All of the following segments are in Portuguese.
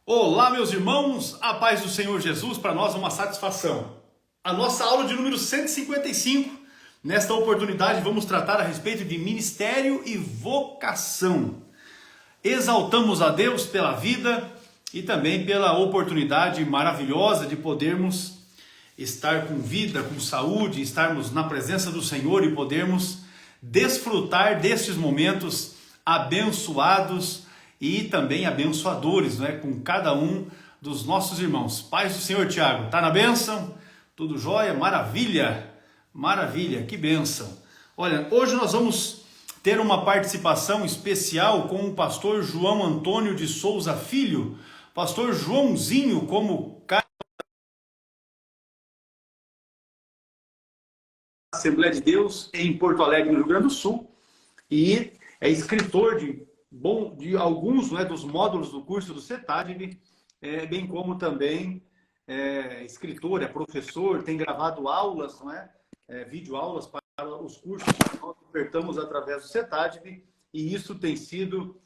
Olá, meus irmãos, a paz do Senhor Jesus, para nós é uma satisfação. A nossa aula de número 155, nesta oportunidade vamos tratar a respeito de ministério e vocação. Exaltamos a Deus pela vida e também pela oportunidade maravilhosa de podermos estar com vida, com saúde, estarmos na presença do Senhor e podermos desfrutar destes momentos abençoados e também abençoadores, né, com cada um dos nossos irmãos. Paz do Senhor, Tiago, tá na bênção? Tudo jóia? Maravilha! Maravilha, que bênção! Olha, hoje nós vamos ter uma participação especial com o pastor João Antônio de Souza Filho, pastor Joãozinho, como Assembleia de Deus em Porto Alegre, no Rio Grande do Sul, e é escritor de alguns, né, dos módulos do curso do CETADV, bem como também escritor, é professor, tem gravado aulas, não é? Videoaulas para os cursos que nós ofertamos através do CETADV, e isso tem sido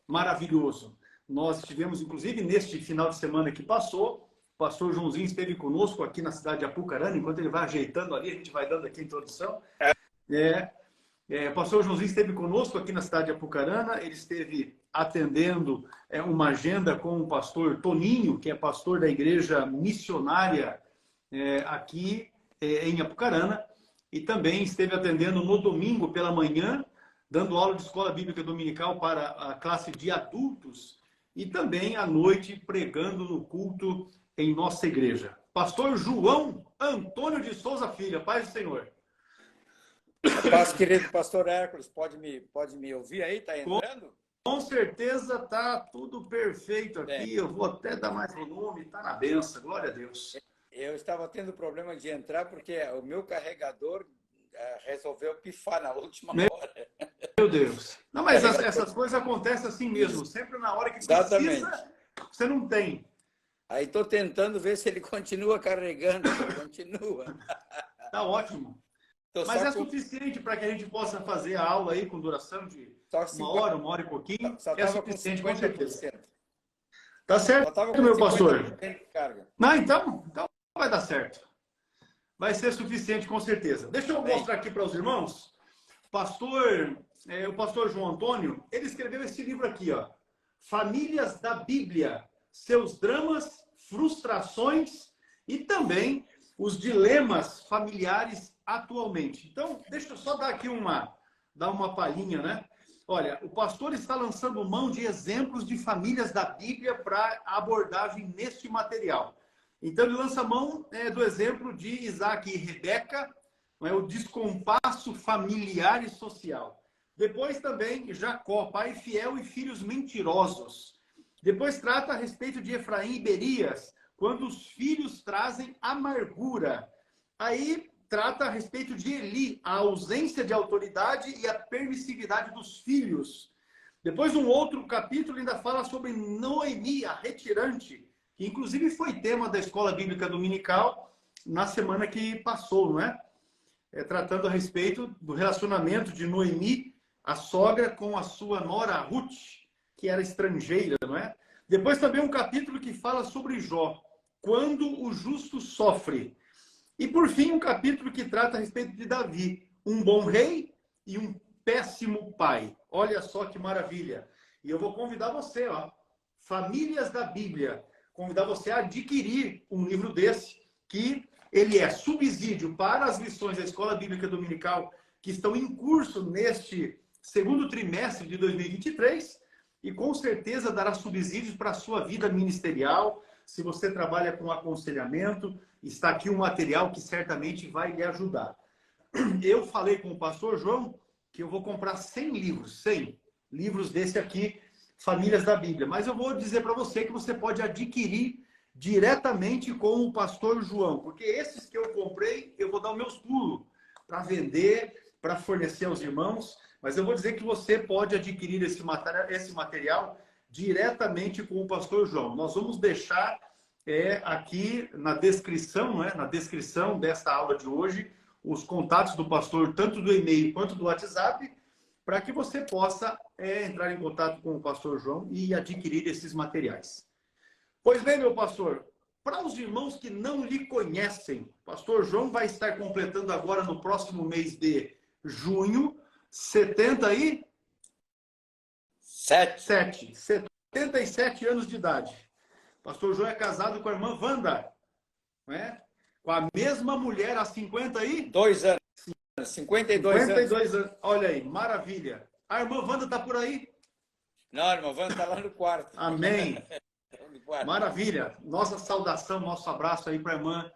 maravilhoso. Nós tivemos, inclusive, neste final de semana que passou, o pastor Joãozinho esteve conosco aqui na cidade de Apucarana, enquanto ele vai ajeitando ali, a gente vai dando aqui a introdução. O pastor Joãozinho esteve conosco aqui na cidade de Apucarana, ele esteve atendendo uma agenda com o pastor Toninho, que é pastor da igreja missionária aqui em Apucarana, e também esteve atendendo no domingo pela manhã, dando aula de escola bíblica dominical para a classe de adultos, e também à noite pregando no culto em nossa igreja. Pastor João Antônio de Souza Filho, paz do Senhor. Paz, querido pastor Hércules, pode me ouvir aí? Está entrando? Com certeza está tudo perfeito aqui. Eu vou até dar mais volume, está na benção, glória a Deus. Eu estava tendo problema de entrar porque o meu carregador resolveu pifar na última hora. Meu Deus. Não, mas essas coisas acontecem assim mesmo. Sempre na hora que precisa, você não tem. Aí estou tentando ver se ele continua carregando. Continua. Tá ótimo. Mas é suficiente para que a gente possa fazer a aula aí com duração de uma hora e pouquinho. É suficiente, com certeza. Tá certo, meu pastor? Não, então vai dar certo. Vai ser suficiente, com certeza. Deixa eu mostrar aqui para os irmãos. O pastor João Antônio, ele escreveu esse livro aqui, ó. Famílias da Bíblia, seus dramas, frustrações e também os dilemas familiares atualmente. Então, deixa eu só dar aqui dar uma palhinha, né? Olha, o pastor está lançando mão de exemplos de famílias da Bíblia para abordagem neste material. Então, ele lança mão do exemplo de Isaac e Rebeca, o descompasso familiar e social. Depois também Jacó, pai fiel e filhos mentirosos. Depois trata a respeito de Efraim e Berias, quando os filhos trazem amargura. Aí trata a respeito de Eli, a ausência de autoridade e a permissividade dos filhos. Depois, um outro capítulo ainda fala sobre Noemi, a retirante, que inclusive foi tema da Escola Bíblica Dominical na semana que passou, não é? Tratando a respeito do relacionamento de Noemi, a sogra, com a sua nora Ruth, que era estrangeira, não é? Depois também um capítulo que fala sobre Jó, quando o justo sofre. E, por fim, um capítulo que trata a respeito de Davi, um bom rei e um péssimo pai. Olha só que maravilha. E eu vou convidar você, ó, Famílias da Bíblia, convidar você a adquirir um livro desse, que ele é subsídio para as lições da Escola Bíblica Dominical que estão em curso neste segundo trimestre de 2023 e, com certeza, dará subsídios para a sua vida ministerial. Se você trabalha com aconselhamento, está aqui um material que certamente vai lhe ajudar. Eu falei com o pastor João que eu vou comprar 100 livros desse aqui, Famílias da Bíblia. Mas eu vou dizer para você que você pode adquirir diretamente com o pastor João, porque esses que eu comprei, eu vou dar os meus pulos para vender, para fornecer aos irmãos. Mas eu vou dizer que você pode adquirir esse material diretamente com o pastor João. Nós vamos deixar aqui na descrição, né, na descrição desta aula de hoje, os contatos do pastor, tanto do e-mail quanto do WhatsApp, para que você possa entrar em contato com o pastor João e adquirir esses materiais. Pois bem, meu pastor, para os irmãos que não lhe conhecem, pastor João vai estar completando agora no próximo mês de junho, 77 anos de idade. Pastor João é casado com a irmã Wanda, não é? Com a mesma mulher há 52 anos. 52 anos. Olha aí, maravilha. A irmã Wanda está por aí? Não, a irmã Wanda está lá no quarto. Amém. Maravilha. Nossa saudação, nosso abraço aí para a irmã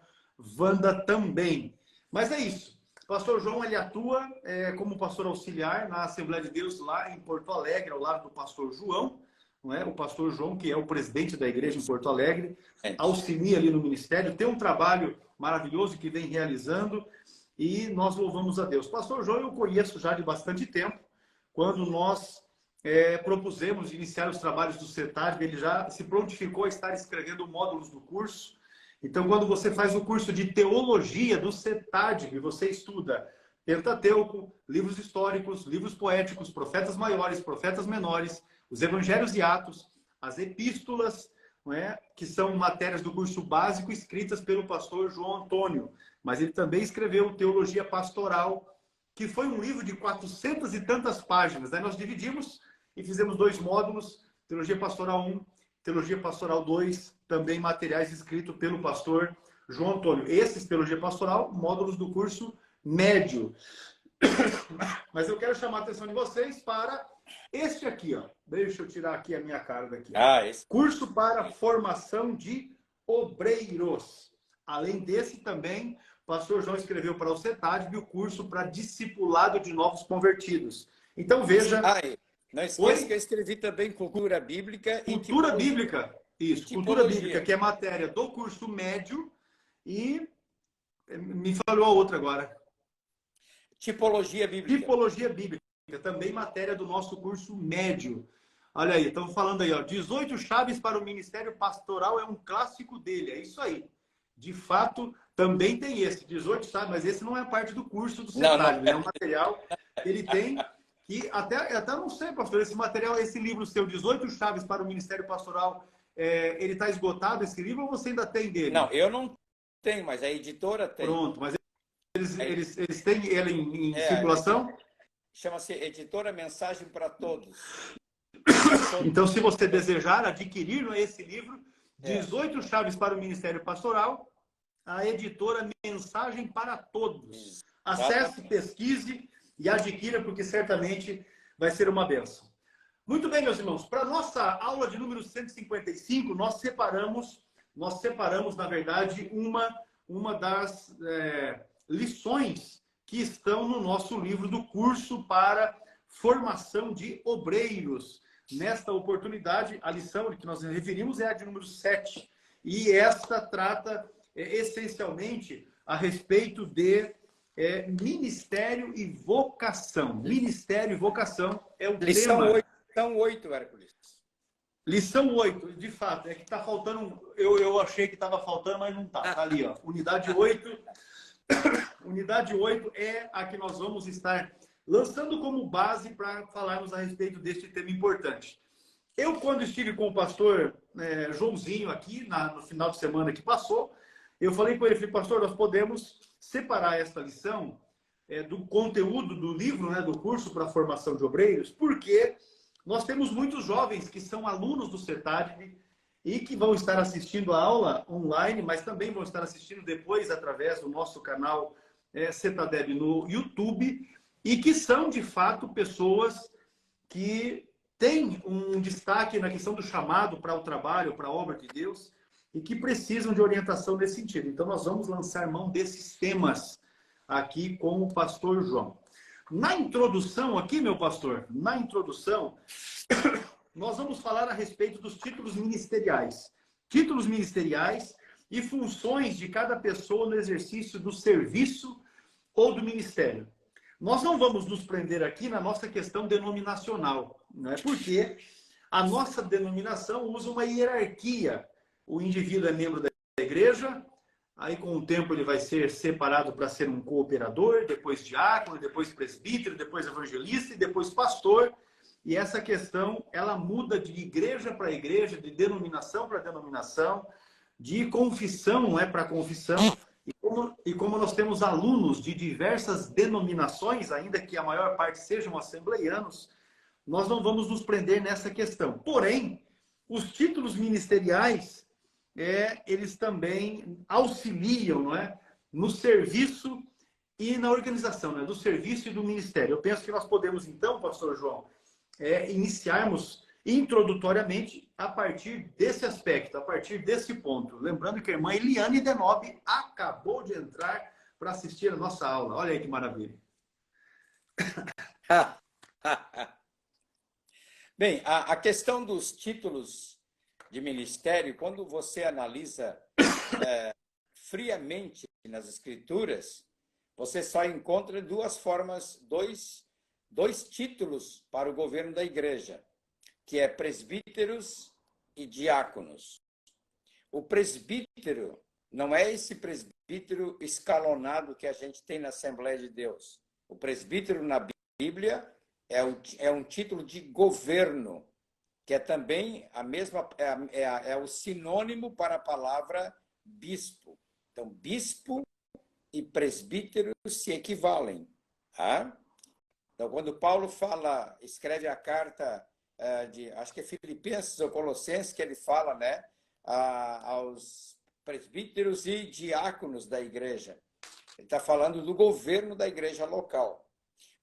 Wanda também. Mas é isso. O pastor João, ele atua como pastor auxiliar na Assembleia de Deus lá em Porto Alegre, ao lado do pastor João. Não é? O pastor João, que é o presidente da igreja em Porto Alegre, auxilia ali no ministério, tem um trabalho maravilhoso que vem realizando e nós louvamos a Deus. Pastor João eu conheço já de bastante tempo, quando nós propusemos iniciar os trabalhos do CETAD, ele já se prontificou a estar escrevendo módulos do curso. Então, quando você faz o curso de teologia do CETAD, você estuda Pentateuco, livros históricos, livros poéticos, profetas maiores, profetas menores, os evangelhos e atos, as epístolas, não é? Que são matérias do curso básico escritas pelo pastor João Antônio. Mas ele também escreveu Teologia Pastoral, que foi um livro de 400 e tantas páginas. Daí nós dividimos e fizemos 2 módulos, Teologia Pastoral 1, Teologia Pastoral 2, também materiais escritos pelo pastor João Antônio. Esses, Teologia Pastoral, módulos do curso médio. Mas eu quero chamar a atenção de vocês para este aqui, ó. Deixa eu tirar aqui a minha cara daqui. Esse. Curso para formação de obreiros. Além desse também, o pastor João escreveu para o CETAD o curso para discipulado de novos convertidos. Então veja... Não esqueça que eu escrevi também cultura bíblica e cultura bíblica. Isso, cultura bíblica, que é matéria do curso médio e me falou a outra agora. Tipologia bíblica. Tipologia bíblica, também matéria do nosso curso médio. Olha aí, estamos falando aí, ó, 18 chaves para o ministério pastoral é um clássico dele, é isso aí. De fato, também tem esse, 18 chaves, mas esse não é parte do curso do CETAD, é um material que ele tem... E até não sei, pastor, esse material, esse livro seu, 18 chaves para o Ministério Pastoral, ele está esgotado, esse livro, ou você ainda tem dele? Não, eu não tenho, mas a editora tem. Pronto, mas eles têm ele em circulação? Chama-se Editora Mensagem para Todos. Então, se você desejar adquirir esse livro, 18 chaves para o Ministério Pastoral, a editora Mensagem para Todos. Acesse, pesquise e adquira, porque certamente vai ser uma bênção. Muito bem, meus irmãos. Para a nossa aula de número 155, nós separamos, na verdade, uma das lições que estão no nosso livro do curso para formação de obreiros. Nesta oportunidade, a lição que nós referimos é a de número 7. E esta trata essencialmente a respeito de ministério e vocação. Ministério e vocação é o tema. Lição 8, Hércules. Lição 8, de fato. É que está faltando... Eu achei que estava faltando, mas não está. Está ali, ó. Unidade 8. Unidade 8 é a que nós vamos estar lançando como base para falarmos a respeito deste tema importante. Eu, quando estive com o pastor Joãozinho aqui, no final de semana que passou, eu falei com ele, pastor, nós podemos separar esta lição do conteúdo do livro, do curso para a formação de obreiros, porque nós temos muitos jovens que são alunos do CETAD e que vão estar assistindo a aula online, mas também vão estar assistindo depois através do nosso canal CETADEB no YouTube, e que são, de fato, pessoas que têm um destaque na questão do chamado para o trabalho, para a obra de Deus, e que precisam de orientação nesse sentido. Então, nós vamos lançar mão desses temas aqui com o pastor João. Na introdução aqui, meu pastor, na introdução, nós vamos falar a respeito dos títulos ministeriais. Títulos ministeriais e funções de cada pessoa no exercício do serviço ou do ministério. Nós não vamos nos prender aqui na nossa questão denominacional, né? Porque a nossa denominação usa uma hierarquia. O indivíduo é membro da igreja, aí com o tempo ele vai ser separado para ser um cooperador, depois diácono, depois presbítero, depois evangelista e depois pastor. e essa questão, ela muda de igreja para igreja, de denominação para denominação, de confissão para confissão. E como nós temos alunos de diversas denominações, ainda que a maior parte sejam assembleianos, nós não vamos nos prender nessa questão. Porém, os títulos ministeriais, eles também auxiliam, não é, no serviço e na organização, né, do serviço e do ministério. Eu penso que nós podemos, então, pastor João, iniciarmos introdutoriamente a partir desse aspecto, a partir desse ponto. Lembrando que a irmã Eliane Denob acabou de entrar para assistir a nossa aula. Olha aí que maravilha. Bem, a questão dos títulos de ministério, quando você analisa friamente nas Escrituras, você só encontra duas formas, dois títulos para o governo da igreja, que é presbíteros e diáconos. O presbítero não é esse presbítero escalonado que a gente tem na Assembleia de Deus. O presbítero na Bíblia é um título de governo, que é também a mesma, é o sinônimo para a palavra bispo. Então, bispo e presbítero se equivalem. Tá? Então, quando Paulo escreve a carta acho que é Filipenses ou Colossenses, que ele fala, né, aos presbíteros e diáconos da igreja. Ele está falando do governo da igreja local.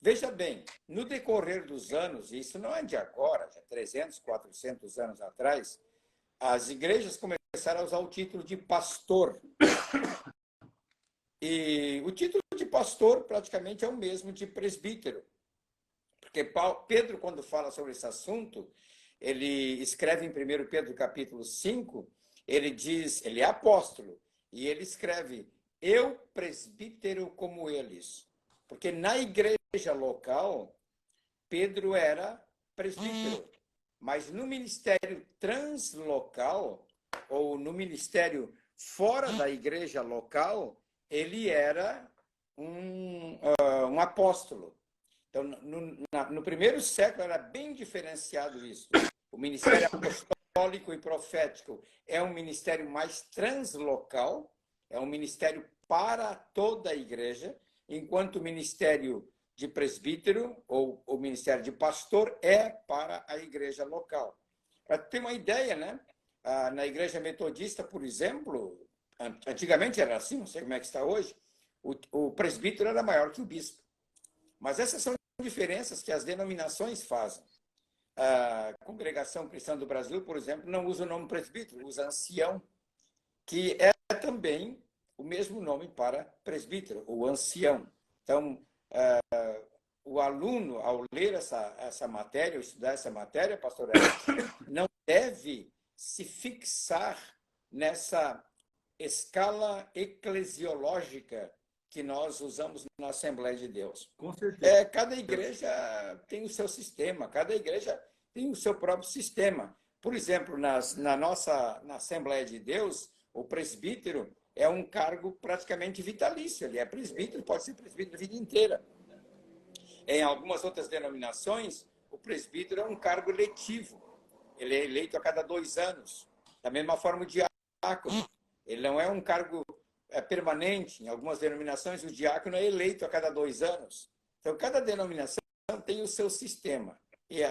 Veja bem, no decorrer dos anos, e isso não é de agora, já 300, 400 anos atrás, as igrejas começaram a usar o título de pastor. E o título de pastor praticamente é o mesmo de presbítero. Porque Pedro, quando fala sobre esse assunto, ele escreve em 1 Pedro capítulo 5, ele diz, ele é apóstolo, e ele escreve, eu presbítero como eles. Porque na igreja local, Pedro era presbítero. Mas no ministério translocal, ou no ministério fora da igreja local, ele era um apóstolo. Então, no primeiro século era bem diferenciado isso. O ministério apostólico e profético é um ministério mais translocal, é um ministério para toda a igreja, enquanto o ministério de presbítero ou o ministério de pastor é para a igreja local. Para ter uma ideia, né? Na igreja metodista, por exemplo, antigamente era assim, não sei como é que está hoje, o presbítero era maior que o bispo. Mas essas são diferenças que as denominações fazem. A Congregação Cristã do Brasil, por exemplo, não usa o nome presbítero, usa ancião, que é também o mesmo nome para presbítero, o ancião. Então, o aluno, ao ler essa matéria, ou estudar essa matéria, pastor Eric, não deve se fixar nessa escala eclesiológica que nós usamos na Assembleia de Deus. Com certeza. Cada igreja tem o seu sistema, cada igreja tem o seu próprio sistema. Por exemplo, na Assembleia de Deus, o presbítero é um cargo praticamente vitalício. Ele é presbítero, pode ser presbítero a vida inteira. Em algumas outras denominações, o presbítero é um cargo eletivo. Ele é eleito a cada 2 anos. Da mesma forma, o diácono. Ele não é um cargo permanente. Em algumas denominações, o diácono é eleito a cada 2 anos. Então, cada denominação tem o seu sistema. E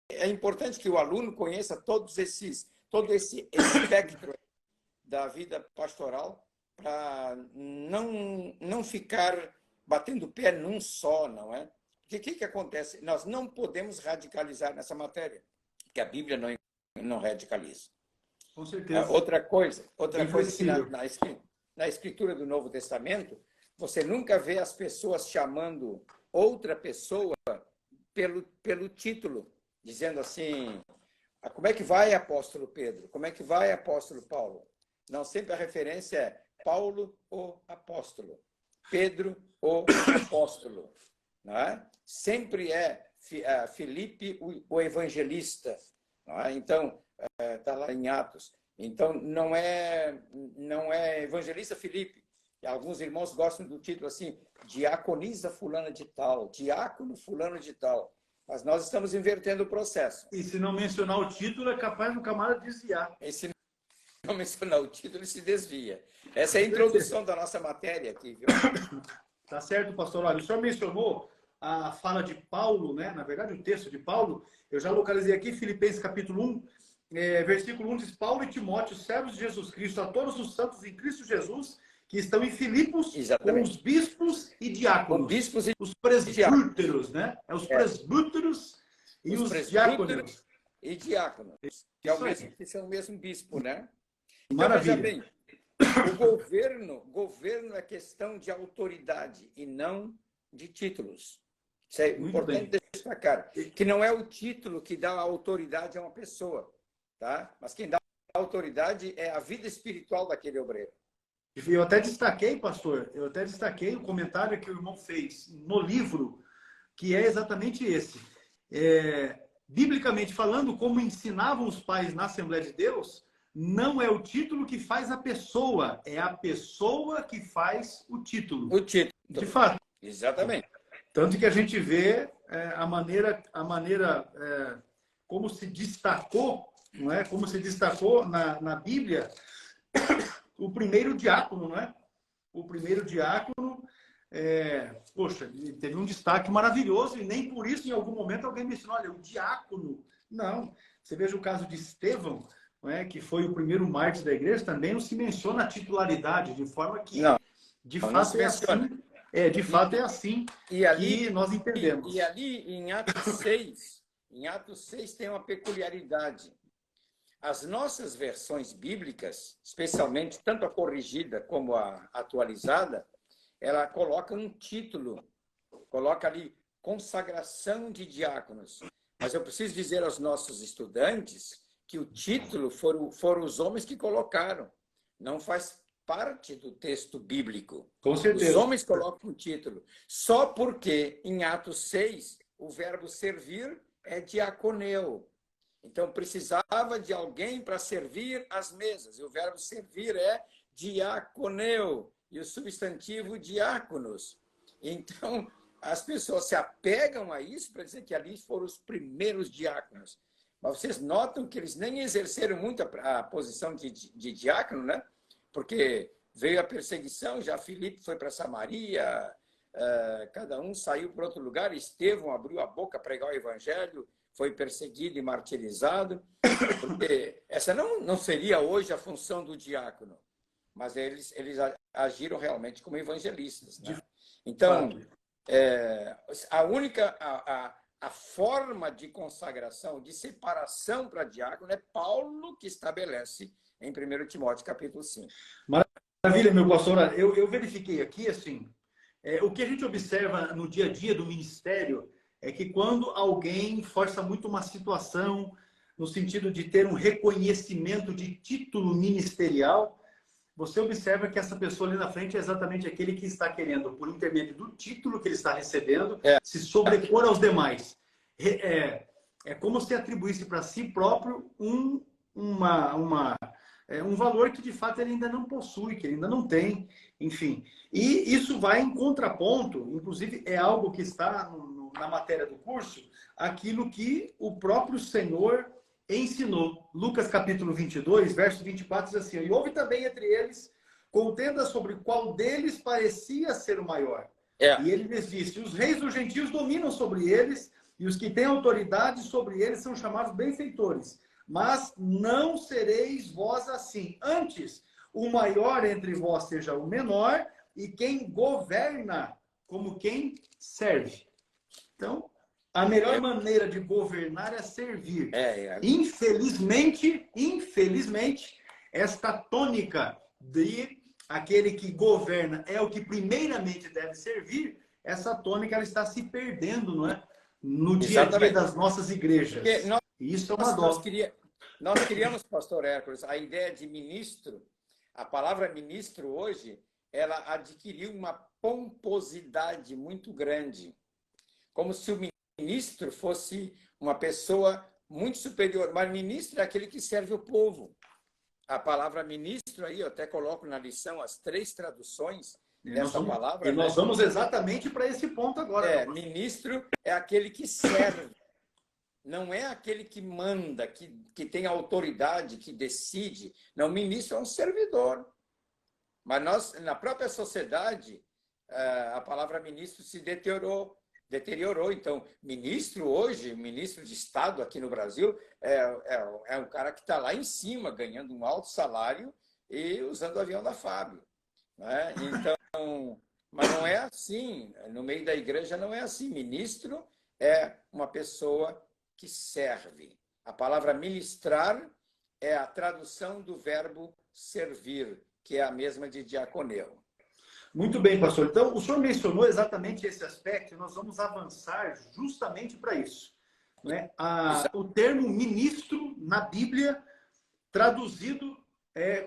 é importante que o aluno conheça todo esse espectro da vida pastoral para não ficar batendo o pé num só, não é? Porque o que acontece? Nós não podemos radicalizar nessa matéria, porque a Bíblia não radicaliza. Com certeza. Outra coisa que na escritura do Novo Testamento, você nunca vê as pessoas chamando outra pessoa pelo título, dizendo assim, como é que vai, apóstolo Pedro? Como é que vai, apóstolo Paulo? Não, sempre a referência é Paulo, o apóstolo. Pedro, o apóstolo. Não é? Sempre é Filipe, o evangelista. Não é? Então, está lá em Atos. Então, não é evangelista Filipe. E alguns irmãos gostam do título assim, diaconisa fulana de tal, diácono fulano de tal. Mas nós estamos invertendo o processo. E se não mencionar o título, é capaz do camarada desviar. E se não mencionar o título, ele se desvia. Essa é a introdução da nossa matéria aqui, viu? Tá certo, pastor. Olha, o senhor mencionou a fala de Paulo, né? Na verdade, o texto de Paulo, eu já localizei aqui, Filipenses capítulo 1, versículo 1 diz: Paulo e Timóteo, servos de Jesus Cristo, a todos os santos em Cristo Jesus, que estão em Filipos, com os bispos e diáconos. Os presbíteros, né? Os presbíteros e os diáconos. E diáconos, que são o mesmo bispo, né? Maravilha. Então, veja bem, o governo é questão de autoridade e não de títulos. Isso é importante destacar. Que não é o título que dá autoridade a uma pessoa, tá? Mas quem dá autoridade é a vida espiritual daquele obreiro. Eu até destaquei, pastor, o comentário que o irmão fez no livro, que é exatamente esse. Biblicamente falando, como ensinavam os pais na Assembleia de Deus, não é o título que faz a pessoa, é a pessoa que faz o título. O título. De fato. Exatamente. Tanto que a gente vê a maneira como se destacou, não é? Como se destacou na Bíblia o primeiro diácono, não é? O primeiro diácono, poxa, teve um destaque maravilhoso e nem por isso, em algum momento, alguém me ensinou, olha, o diácono. Não. Você veja o caso de Estevão, não é? Que foi o primeiro mártir da igreja, também não se menciona a titularidade, de forma que, de fato, é assim. De fato, é assim que nós entendemos. E ali, em Atos 6 tem uma peculiaridade. As nossas versões bíblicas, especialmente tanto a corrigida como a atualizada, ela coloca um título, coloca ali consagração de diáconos. Mas eu preciso dizer aos nossos estudantes que o título foram os homens que colocaram. Não faz parte do texto bíblico. Com certeza. Os homens colocam o título. Só porque em Atos 6 o verbo servir é diaconeu. Então, precisava de alguém para servir as mesas. E o verbo servir é diaconeu. E o substantivo diáconos. Então, as pessoas se apegam a isso para dizer que ali foram os primeiros diáconos. Mas vocês notam que eles nem exerceram muito a posição de diácono, né? Porque veio a perseguição, já Filipe foi para Samaria, cada um saiu para outro lugar. Estevão abriu a boca a pregar o evangelho, foi perseguido e martirizado, porque essa não seria hoje a função do diácono, mas eles agiram realmente como evangelistas, né? Então, a forma de consagração, de separação para diácono, é Paulo que estabelece em 1 Timóteo, capítulo 5. Maravilha, meu pastor. Eu verifiquei aqui, assim, o que a gente observa no dia a dia do ministério é que quando alguém força muito uma situação no sentido de ter um reconhecimento de título ministerial, você observa que essa pessoa ali na frente é exatamente aquele que está querendo, por intermédio do título que ele está recebendo, se sobrepor aos demais. É como se atribuísse para si próprio um valor que, de fato, ele ainda não possui, que ele ainda não tem, enfim. E isso vai em contraponto, inclusive é algo que está na matéria do curso, aquilo que o próprio Senhor ensinou. Lucas capítulo 22, verso 24, diz assim: e houve também entre eles contenda sobre qual deles parecia ser o maior. E ele lhes disse: os reis dos gentios dominam sobre eles, e os que têm autoridade sobre eles são chamados benfeitores. Mas não sereis vós assim. Antes, o maior entre vós seja o menor, e quem governa como quem serve. Então, a melhor maneira de governar é servir. Infelizmente, esta tônica de aquele que governa é o que primeiramente deve servir, essa tônica ela está se perdendo, não é? No dia a dia das nossas igrejas. Isso é uma dó. Nós criamos, pastor Hércules, a ideia de ministro. A palavra ministro hoje, ela adquiriu uma pomposidade muito grande. Como se o ministro fosse uma pessoa muito superior. Mas ministro é aquele que serve o povo. A palavra ministro aí, eu até coloco na lição as 3 traduções, dessa palavra. E nós vamos exatamente para esse ponto agora. Ministro é aquele que serve. Não é aquele que manda, que tem autoridade, que decide. Não, ministro é um servidor. Mas nós, na própria sociedade, a palavra ministro se deteriorou. Então, ministro hoje, ministro de Estado aqui no Brasil, é um cara que está lá em cima, ganhando um alto salário e usando o avião da FAB. Né? Então, mas não é assim. No meio da igreja não é assim. Ministro é uma pessoa que serve. A palavra ministrar é a tradução do verbo servir, que é a mesma de diaconeu. Muito bem, pastor. Então, o senhor mencionou exatamente esse aspecto e nós vamos avançar justamente para isso. Né? O termo ministro na Bíblia, traduzido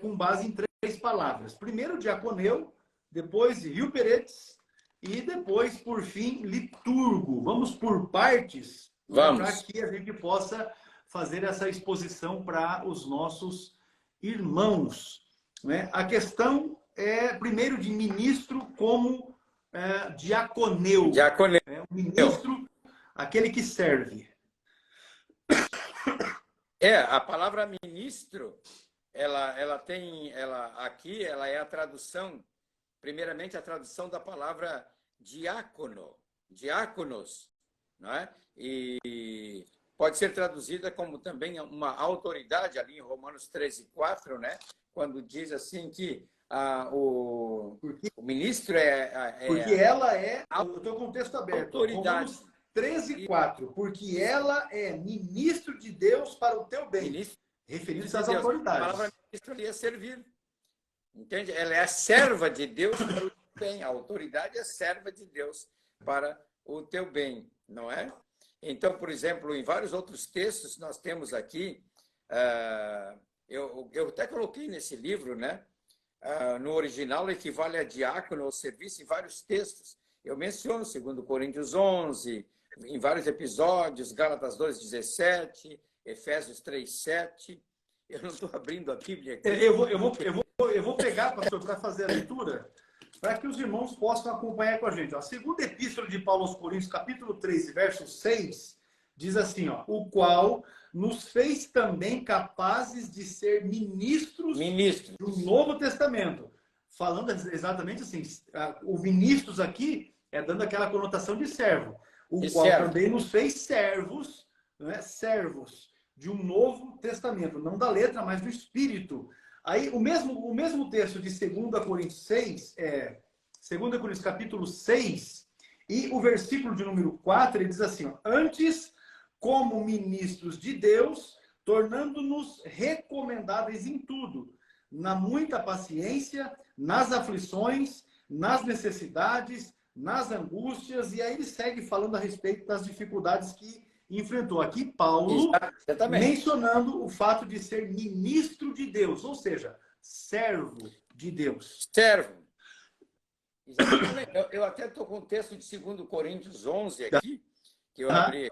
com base em 3 palavras. Primeiro, diaconeu, depois, hiuperetes e depois, por fim, liturgo. Vamos por partes para que a gente possa fazer essa exposição para os nossos irmãos. Né? A questão primeiro, de ministro como diaconeu. Diaconeu. O ministro, aquele que serve. A palavra ministro, aqui ela é a tradução, primeiramente a tradução da palavra diácono, diáconos, não é? E pode ser traduzida como também uma autoridade, ali em Romanos 13:4, né? Quando diz assim que o ministro porque ela é... Eu estou com o texto aberto. Autoridade. Romanos 13:4. Porque ela é ministro de Deus para o teu bem. Referindo-se às autoridades. A palavra ministro ali é servir. Entende? Ela é a serva de Deus para o teu bem. A autoridade é serva de Deus para o teu bem, não é? Então, por exemplo, em vários outros textos nós temos aqui, eu até coloquei nesse livro, né? No original equivale a diácono ou serviço em vários textos. Eu menciono 2 Coríntios 11, em vários episódios, Gálatas 2:17, Efésios 3:7. Eu não estou abrindo a Bíblia aqui. Eu vou pegar, pastor, para fazer a leitura, para que os irmãos possam acompanhar com a gente. A segunda epístola de Paulo aos Coríntios, capítulo 13, verso 6, diz assim, o qual nos fez também capazes de ser ministros do Novo Testamento. Falando exatamente assim, o ministros aqui dando aquela conotação de servo. O qual também nos fez servos, né? Servos de um Novo Testamento. Não da letra, mas do Espírito. Aí, o mesmo texto de 2 Coríntios 6, 2 Coríntios capítulo 6, e o versículo de número 4, ele diz assim, antes, como ministros de Deus, tornando-nos recomendáveis em tudo, na muita paciência, nas aflições, nas necessidades, nas angústias, e aí ele segue falando a respeito das dificuldades que enfrentou. Aqui Paulo mencionando o fato de ser ministro de Deus, ou seja, servo de Deus. Servo. Exatamente. Eu até estou com o texto de 2 Coríntios 11 aqui, que eu abri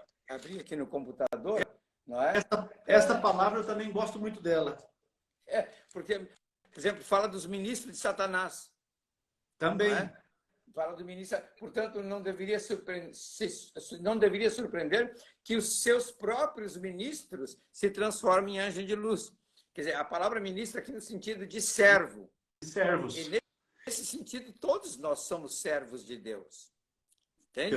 aqui no computador. Não é? Essa palavra eu também gosto muito dela. Porque, por exemplo, fala dos ministros de Satanás. Também. Fala do ministro. Portanto, não deveria surpreender que os seus próprios ministros se transformem em anjos de luz. Quer dizer, a palavra ministro aqui no sentido de servo. Servos. E nesse sentido, todos nós somos servos de Deus. Entende?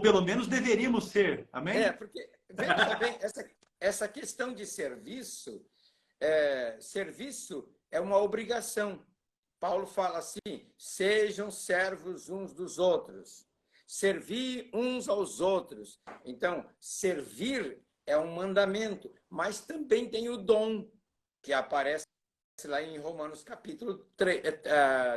Pelo menos deveríamos ser. Amém? Porque, veja bem, essa questão de serviço, serviço é uma obrigação. Paulo fala assim, sejam servos uns dos outros, servir uns aos outros. Então, servir é um mandamento, mas também tem o dom, que aparece lá em Romanos capítulo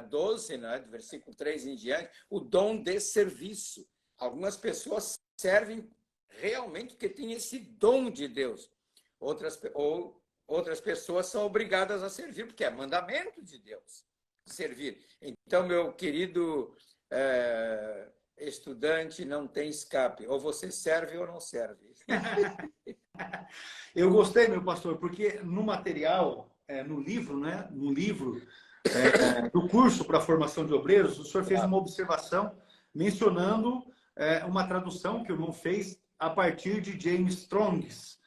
12, né, do versículo 3 em diante, o dom de serviço. Algumas pessoas servem realmente porque têm esse dom de Deus. Outras pessoas são obrigadas a servir, porque é mandamento de Deus. Servir. Então, meu querido estudante, não tem escape. Ou você serve ou não serve. Eu gostei, meu pastor, porque no material, no livro, né? No livro, do curso para a formação de obreiros, o senhor fez uma observação mencionando uma tradução que o irmão fez a partir de James Strong's.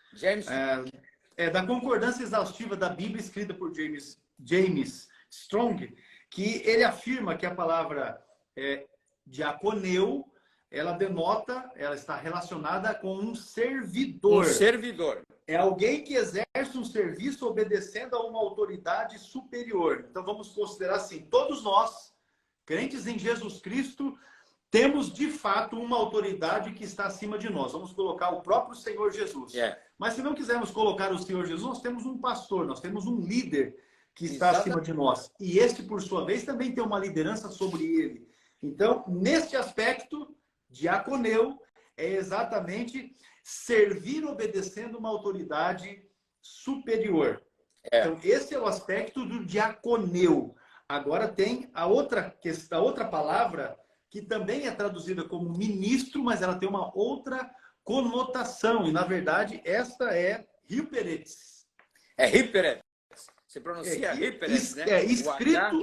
Da concordância exaustiva da Bíblia escrita por James Strong, que ele afirma que a palavra diaconeu, ela está relacionada com um servidor. Um servidor. É alguém que exerce um serviço obedecendo a uma autoridade superior. Então vamos considerar assim, todos nós, crentes em Jesus Cristo, temos de fato uma autoridade que está acima de nós. Vamos colocar o próprio Senhor Jesus. Mas se não quisermos colocar o Senhor Jesus, nós temos um pastor, nós temos um líder que está acima de nós. E este, por sua vez, também tem uma liderança sobre ele. Então, neste aspecto, diaconeu é exatamente servir obedecendo uma autoridade superior. Então, esse é o aspecto do diaconeu. Agora tem a outra palavra que também é traduzida como ministro, mas ela tem uma outra conotação. E, na verdade, esta é hyperetes. Hyperetes. Você pronuncia hyperetes, né?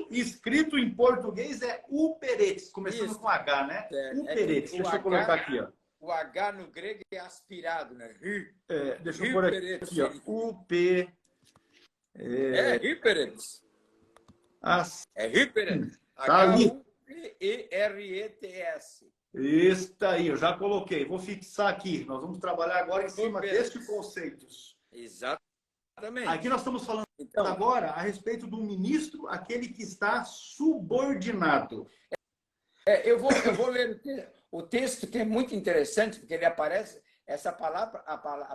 Escrito em português é uperetes, começando com H, né? Uperetes. Deixa eu colocar aqui, ó. O H no grego é aspirado, né? Deixa eu pôr aqui, ó. Hyperetes. Hyperetes. Tá ali. H-U-P-E-R-E-T-S. Isso aí, eu já coloquei. Vou fixar aqui. Nós vamos trabalhar agora em cima destes conceitos. Exatamente. Aqui nós estamos falando agora a respeito do ministro, aquele que está subordinado. Eu vou ler o texto, que é muito interessante, porque ele aparece, a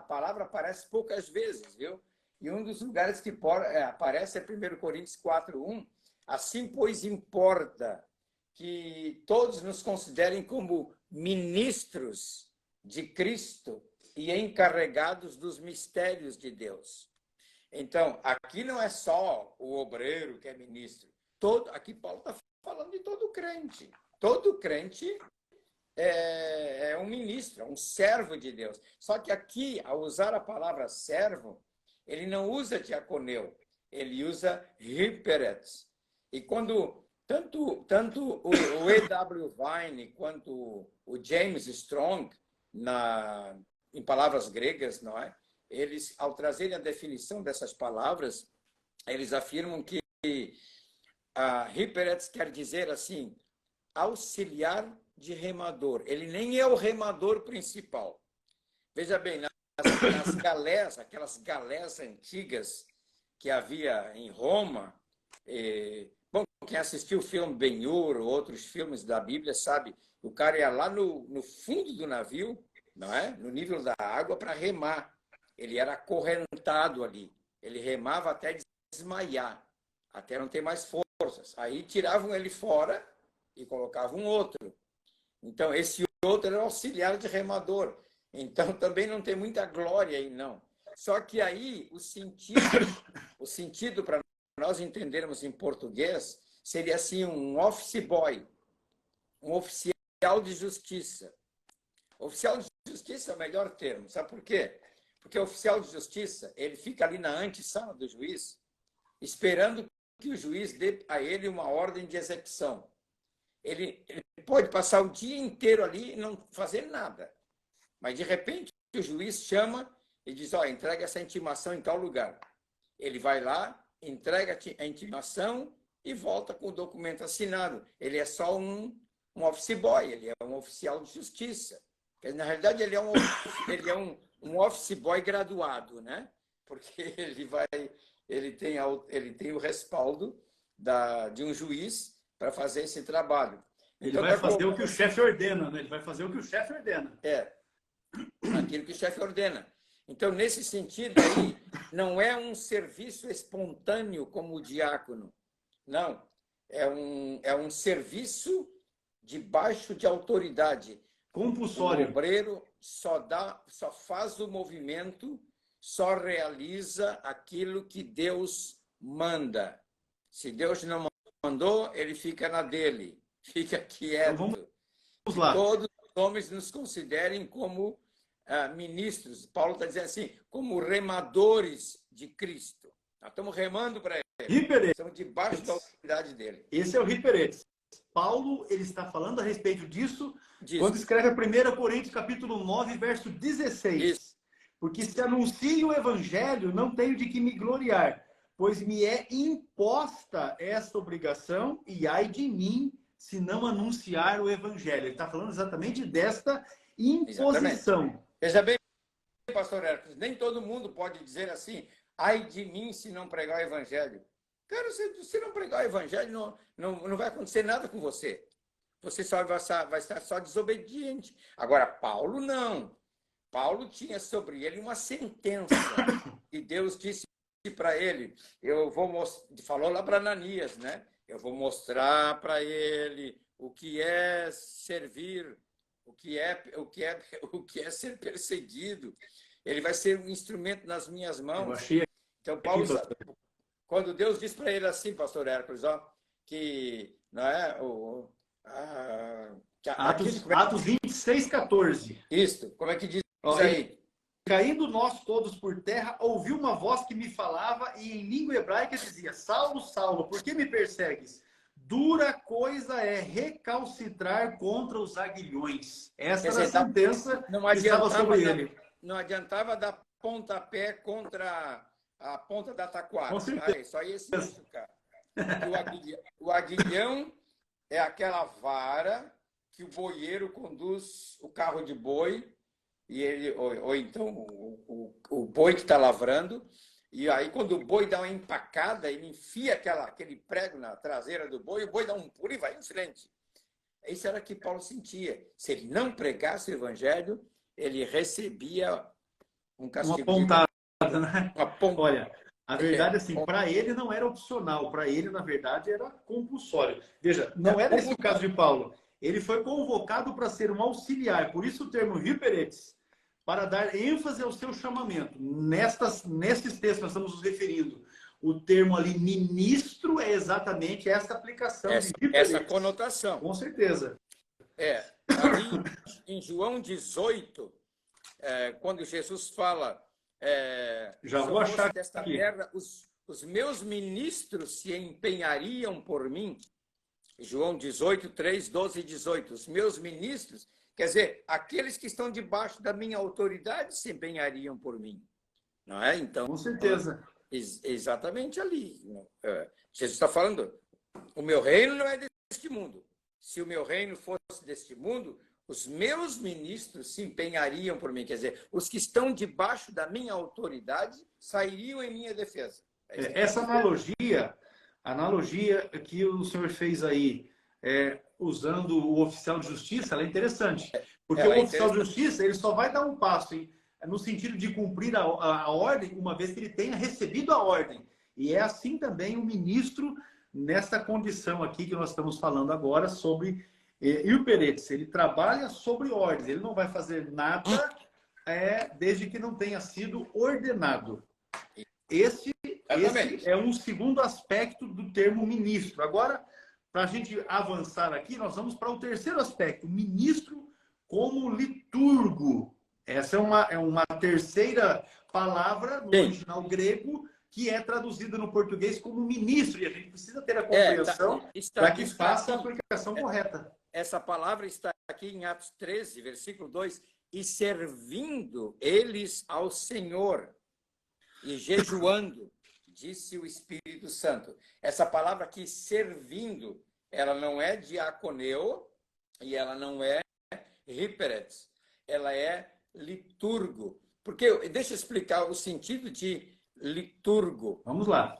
palavra aparece poucas vezes, viu? E um dos lugares que aparece é 1 Coríntios 4:1. Assim, pois, importa que todos nos considerem como ministros de Cristo e encarregados dos mistérios de Deus. Então, aqui não é só o obreiro que é ministro. Aqui Paulo está falando de todo crente. Todo crente é um ministro, é um servo de Deus. Só que aqui, ao usar a palavra servo, ele não usa diaconeu, ele usa hyperetes. E quando tanto o E.W. Vine quanto o James Strong, em palavras gregas, não é? Eles, ao trazerem a definição dessas palavras, eles afirmam que hyperetes quer dizer assim, auxiliar de remador. Ele nem é o remador principal. Veja bem, nas galés, aquelas galés antigas que havia em Roma, bom, quem assistiu o filme Ben-Hur ou outros filmes da Bíblia sabe, o cara ia lá no fundo do navio, não é? No nível da água, para remar. Ele era acorrentado ali. Ele remava até desmaiar, até não ter mais forças. Aí tiravam ele fora e colocavam um outro. Então, esse outro era o auxiliar de remador. Então, também não tem muita glória aí, não. Só que aí, o sentido para nós entendermos em português, seria assim, um office boy, um oficial de justiça. Oficial de justiça é o melhor termo. Sabe por quê? Porque o oficial de justiça, ele fica ali na antessala do juiz, esperando que o juiz dê a ele uma ordem de execução. Ele pode passar o dia inteiro ali e não fazer nada. Mas, de repente, o juiz chama e diz, entrega essa intimação em tal lugar. Ele vai lá, entrega a intimação e volta com o documento assinado. Ele é só um office boy, ele é um oficial de justiça. Na realidade, ele é um office boy graduado, né? Porque ele tem o respaldo de um juiz para fazer esse trabalho. Ele vai fazer o que o chefe ordena, né? Ele vai fazer o que o chefe ordena. Aquilo que o chefe ordena. Então, nesse sentido aí, não é um serviço espontâneo como o diácono. Não. É um serviço debaixo de autoridade. Compulsório. O obreiro só faz o movimento, só realiza aquilo que Deus manda. Se Deus não mandou, ele fica na dele, fica quieto. Então vamos lá. Todos os homens nos considerem como ministros. Paulo está dizendo assim, como remadores de Cristo. Nós estamos remando para ele. Hiperetes. Estamos debaixo da autoridade dele. Esse é o hiperetes. Paulo, ele está falando a respeito disso quando escreve a 1 Coríntios, capítulo 9, verso 16. Isso. Porque se anuncio o evangelho, não tenho de que me gloriar, pois me é imposta essa obrigação, e ai de mim se não anunciar o evangelho. Ele está falando exatamente desta imposição. Exatamente. Veja bem, pastor Hércules, nem todo mundo pode dizer assim, ai de mim se não pregar o evangelho. Cara, se não pregar o evangelho, não vai acontecer nada com você. Você só vai estar só desobediente. Agora, Paulo não. Paulo tinha sobre ele uma sentença. E Deus disse para ele, falou lá para Ananias, né? Eu vou mostrar para ele o que é servir, o que é ser perseguido. Ele vai ser um instrumento nas minhas mãos. Então, Paulo, quando Deus diz para ele assim, pastor Hércules, que não é Atos 26, 14. Isso, como é que diz aí? Caindo nós todos por terra, ouvi uma voz que me falava e em língua hebraica dizia: Saulo, Saulo, por que me persegues? Dura coisa é recalcitrar contra os aguilhões. Essa era a sentença que estava sobre ele. Não adiantava dar pontapé contra a ponta da taquara. Com certeza. Só isso, cara. O aguilhão é aquela vara que o boieiro conduz o carro de boi, e ele, ou então o boi que está lavrando, e aí quando o boi dá uma empacada, ele enfia aquele prego na traseira do boi, o boi dá um pulo e vai em frente. Isso era o que Paulo sentia. Se ele não pregasse o evangelho, ele recebia um castigo. Uma pontada, né? Olha, a verdade, assim, para ele não era opcional, para ele, na verdade, era compulsório. Veja, não era esse o caso de Paulo. Ele foi convocado para ser um auxiliar, por isso o termo hiperetes, para dar ênfase ao seu chamamento. Nesses textos que nós estamos nos referindo, o termo ali, ministro, é exatamente essa aplicação de hiperetes. Essa conotação. Com certeza. Ali em João 18, quando Jesus fala... Já vou achar desta aqui. terra, os meus ministros se empenhariam por mim. João 18, 3, 12 e 18. Os meus ministros, quer dizer, aqueles que estão debaixo da minha autoridade se empenhariam por mim. Não é? Então, com certeza. Exatamente ali. Jesus está falando, o meu reino não é deste mundo. Se o meu reino fosse deste mundo, os meus ministros se empenhariam por mim. Quer dizer, os que estão debaixo da minha autoridade sairiam em minha defesa. Essa analogia que o senhor fez aí, usando o oficial de justiça, ela é interessante. Porque o oficial de justiça, ele só vai dar um passo no sentido de cumprir a ordem, uma vez que ele tenha recebido a ordem. E é assim também o ministro, nessa condição aqui que nós estamos falando agora sobre... E o hiperetes, ele trabalha sobre ordens, ele não vai fazer nada desde que não tenha sido ordenado. Esse é um segundo aspecto do termo ministro. Agora, para a gente avançar aqui, nós vamos para o terceiro aspecto, ministro como liturgo. Essa é uma terceira palavra no original grego que é traduzida no português como ministro, e a gente precisa ter a compreensão para que faça a aplicação correta. Essa palavra está aqui em Atos 13, versículo 2. E servindo eles ao Senhor e jejuando, disse o Espírito Santo. Essa palavra aqui, servindo, ela não é diaconeu e ela não é hiperetes. Ela é liturgo. Porque, deixa eu explicar o sentido de liturgo. Vamos lá.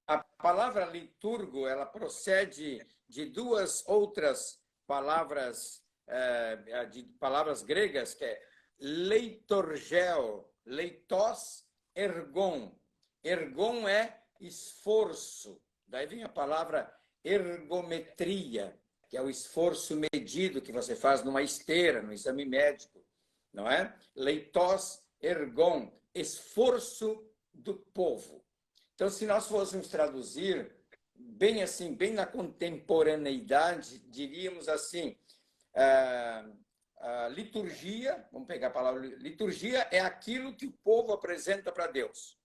A palavra liturgo, ela procede de duas outras palavras, de palavras gregas, que é leitorgeo, leitos, ergon. Ergon é esforço. Daí vem a palavra ergometria, que é o esforço medido que você faz numa esteira, no exame médico, não é? Leitos, ergon, esforço do povo. Então, se nós fôssemos traduzir bem assim, bem na contemporaneidade, diríamos assim, liturgia, vamos pegar a palavra liturgia, é aquilo que o povo apresenta para Deus.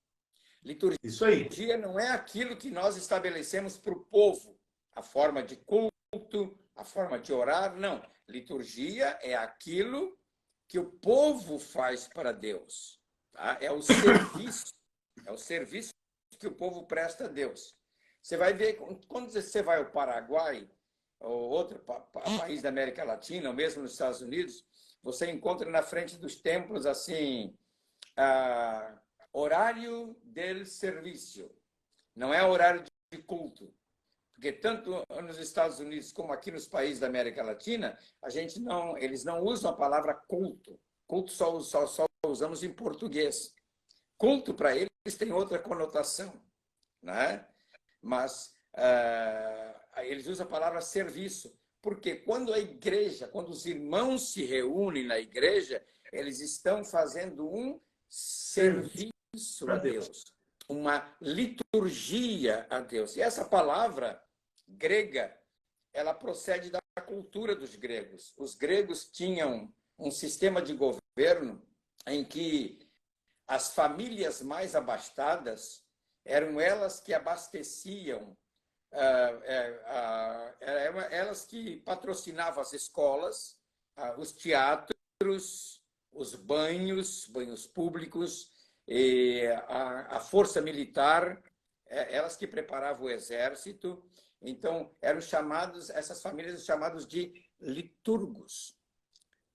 Liturgia não é aquilo que nós estabelecemos para o povo, a forma de culto, a forma de orar, não. Liturgia é aquilo que o povo faz para Deus. Tá? É o serviço que o povo presta a Deus. Você vai ver, quando você vai ao Paraguai, ou outro país da América Latina, ou mesmo nos Estados Unidos, você encontra na frente dos templos assim, horário del serviço. Não é horário de culto. Porque tanto nos Estados Unidos como aqui nos países da América Latina, eles não usam a palavra culto. Culto só usamos em português. Culto, para eles, tem outra conotação, né? Mas eles usam a palavra serviço. Porque quando quando os irmãos se reúnem na igreja, eles estão fazendo um serviço a Deus, uma liturgia a Deus. E essa palavra grega, ela procede da cultura dos gregos. Os gregos tinham um sistema de governo em que as famílias mais abastadas eram elas que abasteciam, elas que patrocinavam as escolas, os teatros, os banhos públicos, e a força militar, elas que preparavam o exército. Então, essas famílias eram chamadas de liturgos.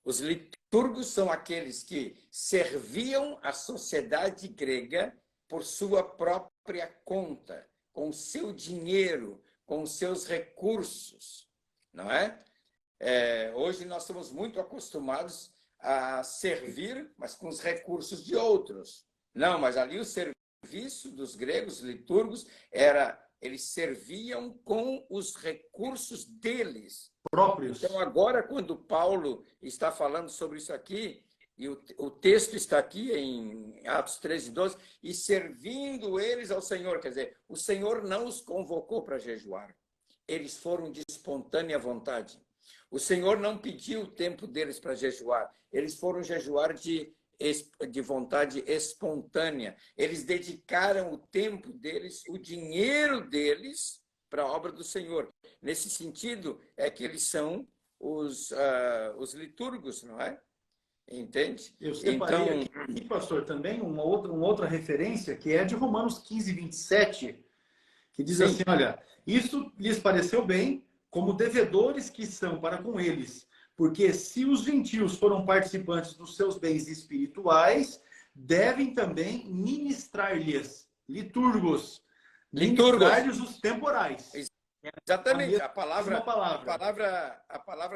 Os liturgos são aqueles que serviam a sociedade grega por sua própria conta, com o seu dinheiro, com os seus recursos, não é? Hoje nós estamos muito acostumados a servir, mas com os recursos de outros. Não, mas ali o serviço dos gregos, liturgos, eles serviam com os recursos deles. Próprios. Então, agora, quando Paulo está falando sobre isso aqui, e o texto está aqui em Atos 13:12, e servindo eles ao Senhor, quer dizer, o Senhor não os convocou para jejuar, eles foram de espontânea vontade. O Senhor não pediu o tempo deles para jejuar, eles foram jejuar de vontade espontânea. Eles dedicaram o tempo deles, o dinheiro deles, para a obra do Senhor. Nesse sentido, é que eles são os liturgos, não é? Entende? Eu separei aqui, pastor, também uma outra referência, que é de Romanos 15:27, que diz assim, olha, isso lhes pareceu bem, como devedores que são para com eles, porque se os gentios foram participantes dos seus bens espirituais, devem também ministrar-lhes, liturgos, ministrar-lhes os temporais. Exatamente. A palavra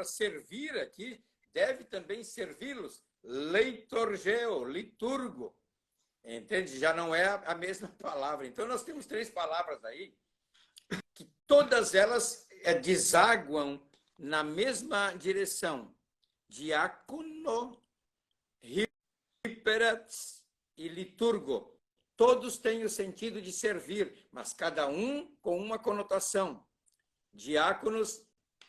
servir aqui deve também servi-los, leitorgeo, liturgo. Entende? Já não é a mesma palavra. Então, nós temos 3 palavras aí, que todas elas desaguam na mesma direção. Diácono, hiperats e liturgo. Todos têm o sentido de servir, mas cada um com uma conotação. Diáconos,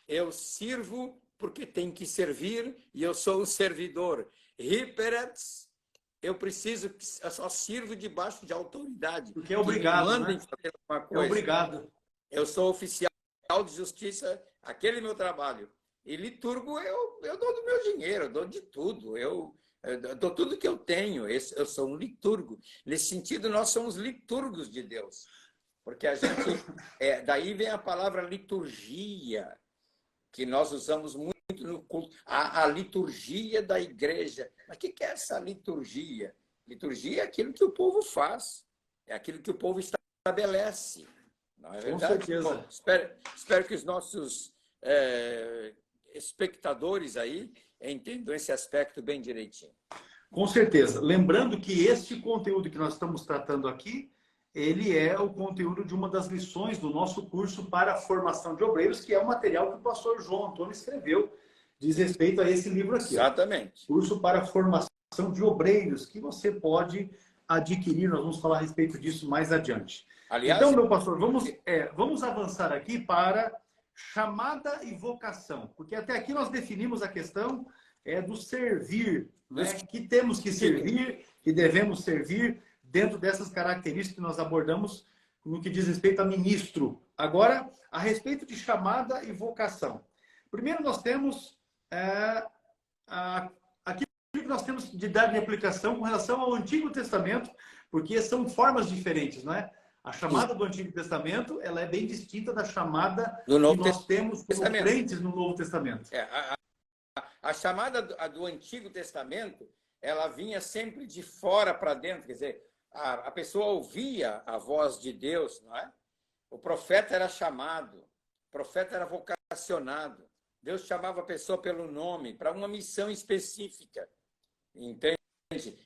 eu sirvo porque tem que servir e eu sou um servidor. Hiperats, eu só sirvo debaixo de autoridade. Porque é obrigado, né? Fazer uma coisa. É obrigado. Eu sou oficial de justiça, aquele é meu trabalho. E liturgo, eu dou do meu dinheiro, eu dou de tudo. Eu dou tudo que eu tenho. Eu sou um liturgo. Nesse sentido, nós somos liturgos de Deus. Porque a gente... daí vem a palavra liturgia, que nós usamos muito no culto. A liturgia da igreja. Mas o que é essa liturgia? Liturgia é aquilo que o povo faz. É aquilo que o povo estabelece. Não é verdade? Com certeza. Bom, espero que os nossos espectadores aí entendam esse aspecto bem direitinho. Com certeza. Lembrando que este conteúdo que nós estamos tratando aqui, ele é o conteúdo de uma das lições do nosso curso para a formação de obreiros, que é o material que o pastor João Antônio escreveu, diz respeito a esse livro aqui. Exatamente. Ó. Curso para a formação de obreiros, que você pode adquirir. Nós vamos falar a respeito disso mais adiante. Aliás, então, meu pastor, vamos avançar aqui para chamada e vocação. Porque até aqui nós definimos a questão do servir, né? Que temos que servir, que devemos servir dentro dessas características que nós abordamos no que diz respeito a ministro. Agora, a respeito de chamada e vocação. Primeiro, nós temos aquilo que nós temos de dar de aplicação com relação ao Antigo Testamento, porque são formas diferentes, não é? A chamada do Antigo Testamento, ela é bem distinta da chamada que nós temos como crentes no Novo Testamento. A chamada do Antigo Testamento, ela vinha sempre de fora para dentro, quer dizer, a pessoa ouvia a voz de Deus, não é? O profeta era chamado, o profeta era vocacionado. Deus chamava a pessoa pelo nome, para uma missão específica. Entende?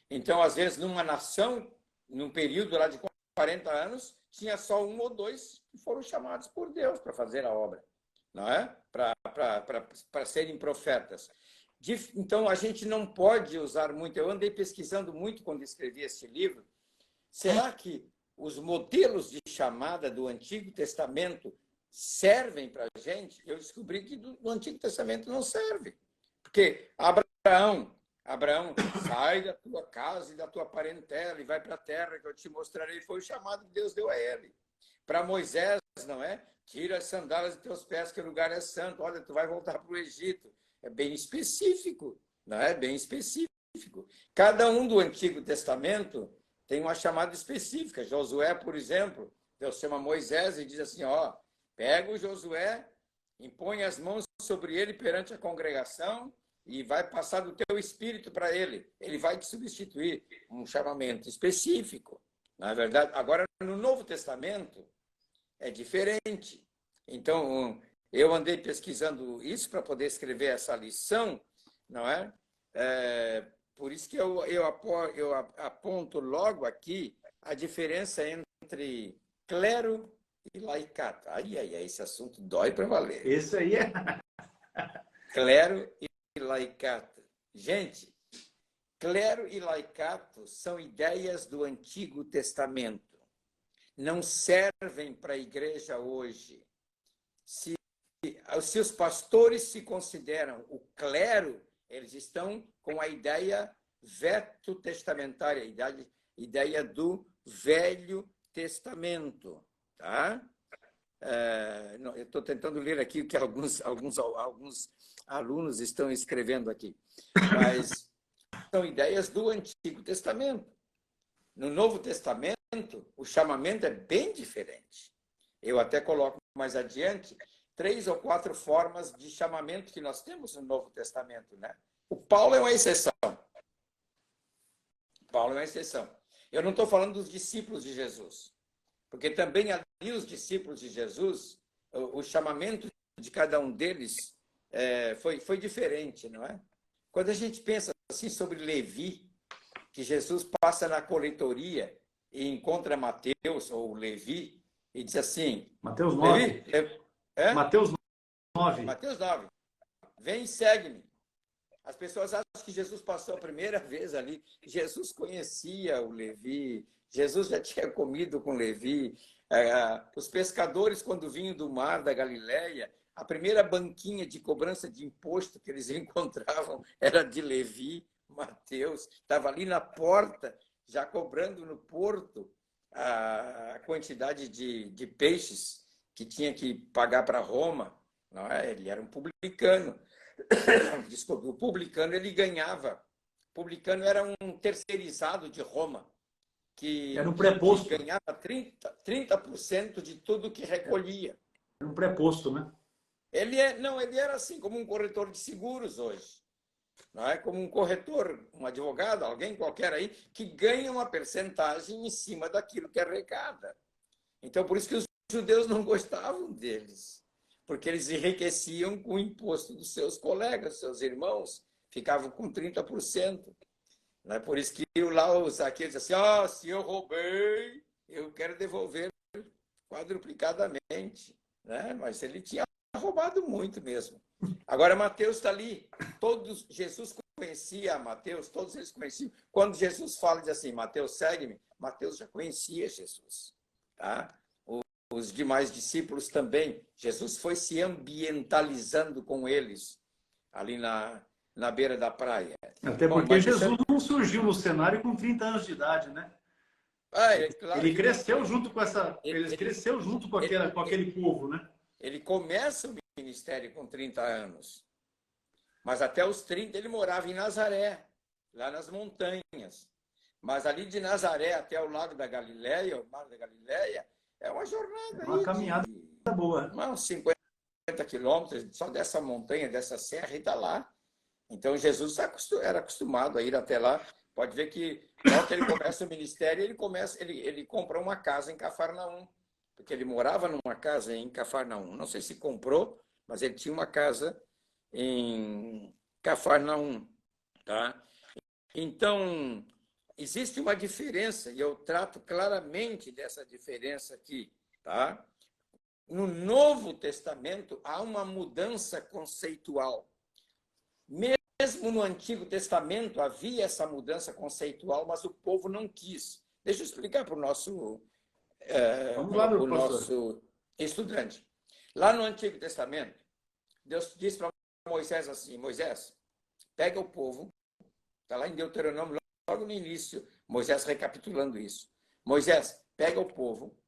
Então, às vezes, numa nação, num período lá de 40 anos, tinha só um ou dois que foram chamados por Deus para fazer a obra, não é? Para serem profetas. Então, a gente não pode usar muito. Eu andei pesquisando muito quando escrevi este livro. Será que os modelos de chamada do Antigo Testamento servem para a gente? Eu descobri que do Antigo Testamento não serve. Porque Abraão, sai da tua casa e da tua parentela e vai para a terra que eu te mostrarei. Foi o chamado que Deus deu a ele. Para Moisés, não é? Tira as sandálias de teus pés, que o lugar é santo. Olha, tu vai voltar para o Egito. É bem específico, não é? Bem específico. Cada um do Antigo Testamento tem uma chamada específica. Josué, por exemplo, Deus chama Moisés e diz assim, ó, pega o Josué, impõe as mãos sobre ele perante a congregação e vai passar do teu espírito para ele. Ele vai te substituir. Um chamamento específico. Não é verdade? Agora, no Novo Testamento, é diferente. Então, eu andei pesquisando isso para poder escrever essa lição, não é? Por isso que eu aponto logo aqui a diferença entre clero e laicato. Ai, esse assunto dói para valer. Esse aí é... Clero e laicato. Gente, clero e laicato são ideias do Antigo Testamento. Não servem para a igreja hoje. Se os pastores se consideram o clero, eles estão com a ideia veto-testamentária, a ideia do Velho Testamento. Tá? Eu estou tentando ler aqui o que alguns alunos estão escrevendo aqui. Mas são ideias do Antigo Testamento. No Novo Testamento, o chamamento é bem diferente. Eu até coloco mais adiante 3 ou 4 formas de chamamento que nós temos no Novo Testamento, né? O Paulo é uma exceção. Paulo é uma exceção. Eu não estou falando dos discípulos de Jesus, porque também ali os discípulos de Jesus, o chamamento de cada um deles foi diferente, não é? Quando a gente pensa assim sobre Levi, que Jesus passa na coletoria e encontra Mateus ou Levi e diz assim... Mateus 9. Mateus 9. Mateus 9. Vem e segue-me. As pessoas acham que Jesus passou a primeira vez ali. Jesus conhecia o Levi. Jesus já tinha comido com Levi. Os pescadores, quando vinham do mar da Galileia, a primeira banquinha de cobrança de imposto que eles encontravam era de Levi. Mateus estava ali na porta, já cobrando no porto a quantidade de peixes que tinha que pagar para Roma. Não é? Ele era um publicano. Desculpa, o publicano ele ganhava. O publicano era um terceirizado de Roma, que era um preposto. Que ganhava 30% de tudo que recolhia. Era um preposto, né? Ele era assim, como um corretor de seguros hoje. Não é? Como um corretor, um advogado, alguém qualquer aí, que ganha uma percentagem em cima daquilo que arrecada. Então, por isso que os judeus não gostavam deles, porque eles enriqueciam com o imposto dos seus colegas, seus irmãos, ficavam com 30%. Não é? Por isso que lá o Zaqueu diz assim, se eu roubei, eu quero devolver quadruplicadamente. Né? Mas ele tinha roubado muito mesmo. Agora, Mateus está ali. Jesus conhecia Mateus, todos eles conheciam. Quando Jesus fala, diz assim, Mateus, segue-me. Mateus já conhecia Jesus. Tá? Os demais discípulos também. Jesus foi se ambientalizando com eles, ali na beira da praia. Até porque Jesus não surgiu no cenário com 30 anos de idade, né? Claro, ele cresceu junto com cresceu junto com aquele povo, né? Ele começa o ministério com 30 anos. Mas até os 30 ele morava em Nazaré, lá nas montanhas. Mas ali de Nazaré até o lago da Galileia, o mar da Galileia, é uma jornada. Uma caminhada boa. Uns 50 quilômetros só dessa montanha, dessa serra, e está lá. Então, Jesus era acostumado a ir até lá. Pode ver que, logo que ele começa o ministério, ele compra uma casa em Cafarnaum, porque ele morava numa casa em Cafarnaum. Não sei se comprou, mas ele tinha uma casa em Cafarnaum. Tá? Então, existe uma diferença, e eu trato claramente dessa diferença aqui. Tá? No Novo Testamento, há uma mudança conceitual. Mesmo no Antigo Testamento havia essa mudança conceitual, mas o povo não quis. Deixa eu explicar para o nosso estudante. Lá no Antigo Testamento, Deus diz para Moisés assim: Moisés, pega o povo, está lá em Deuteronômio, logo no início, Moisés recapitulando isso. Moisés, pega o povo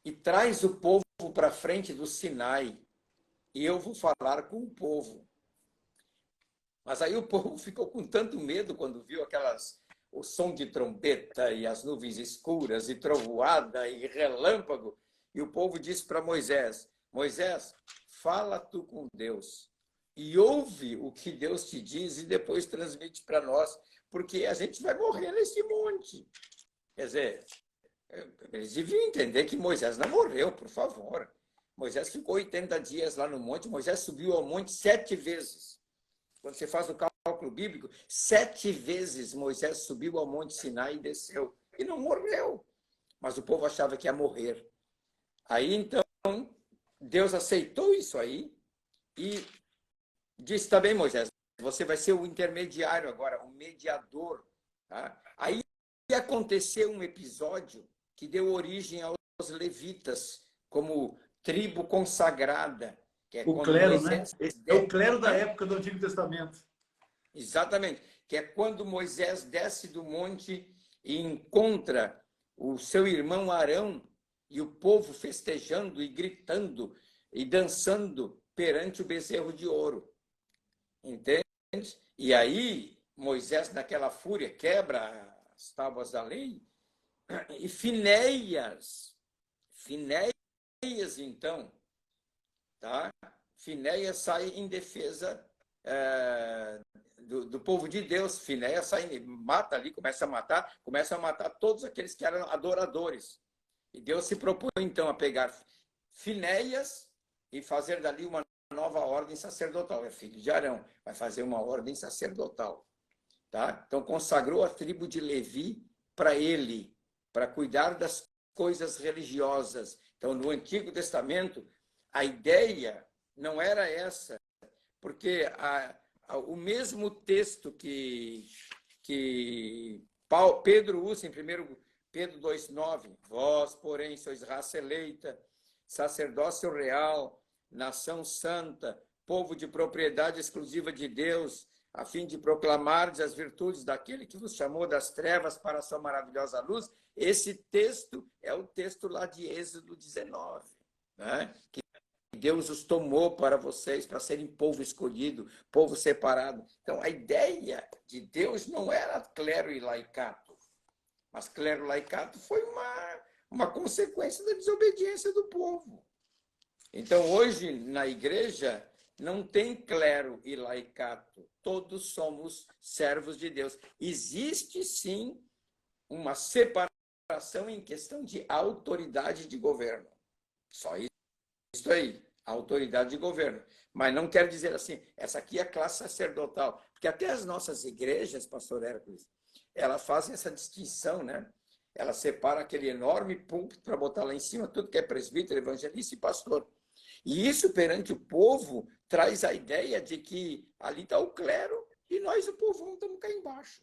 e traz o povo para frente do Sinai, e eu vou falar com o povo. Mas aí o povo ficou com tanto medo quando viu o som de trombeta e as nuvens escuras e trovoada e relâmpago. E o povo disse para Moisés: Moisés, fala tu com Deus e ouve o que Deus te diz e depois transmite para nós, porque a gente vai morrer nesse monte. Quer dizer, eles deviam entender que Moisés não morreu, por favor. Moisés ficou 80 dias lá no monte. Moisés subiu ao monte 7 vezes. Quando você faz o cálculo bíblico, 7 vezes Moisés subiu ao Monte Sinai e desceu. E não morreu. Mas o povo achava que ia morrer. Aí, então, Deus aceitou isso aí e disse também, Moisés, você vai ser o intermediário agora, o mediador. Tá? Aí aconteceu um episódio que deu origem aos levitas, como tribo consagrada. Que é o clero, Moisés, né? É o clero da época do Antigo Testamento. Exatamente. Que é quando Moisés desce do monte e encontra o seu irmão Arão e o povo festejando e gritando e dançando perante o bezerro de ouro. Entende? E aí Moisés, naquela fúria, quebra as tábuas da lei e Finéias, então, tá? Finéias sai em defesa do povo de Deus. Finéias sai, mata ali, começa a matar todos aqueles que eram adoradores. E Deus se propõe, então, a pegar Finéias e fazer dali uma nova ordem sacerdotal. É filho de Arão, vai fazer uma ordem sacerdotal. Tá? Então, consagrou a tribo de Levi para ele, para cuidar das coisas religiosas. Então, no Antigo Testamento, a ideia não era essa, porque o mesmo texto que Pedro usa em 1 Pedro 2,9, vós, porém, sois raça eleita, sacerdócio real, nação santa, povo de propriedade exclusiva de Deus, a fim de proclamardes as virtudes daquele que vos chamou das trevas para a sua maravilhosa luz. Esse texto é o texto lá de Êxodo 19, né? Que Deus os tomou para vocês, para serem povo escolhido, povo separado. Então, a ideia de Deus não era clero e laicato, mas clero e laicato foi uma consequência da desobediência do povo. Então, hoje, na igreja, não tem clero e laicato. Todos somos servos de Deus. Existe, sim, uma separação em questão de autoridade de governo. Só isso aí, autoridade de governo. Mas não quer dizer assim, essa aqui é a classe sacerdotal. Porque até as nossas igrejas, pastor Hércules, elas fazem essa distinção, né? Ela separa aquele enorme púlpito para botar lá em cima tudo que é presbítero, evangelista e pastor. E isso, perante o povo, traz a ideia de que ali está o clero e nós, o povo, estamos cá embaixo.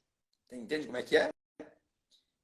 Entende como é que é?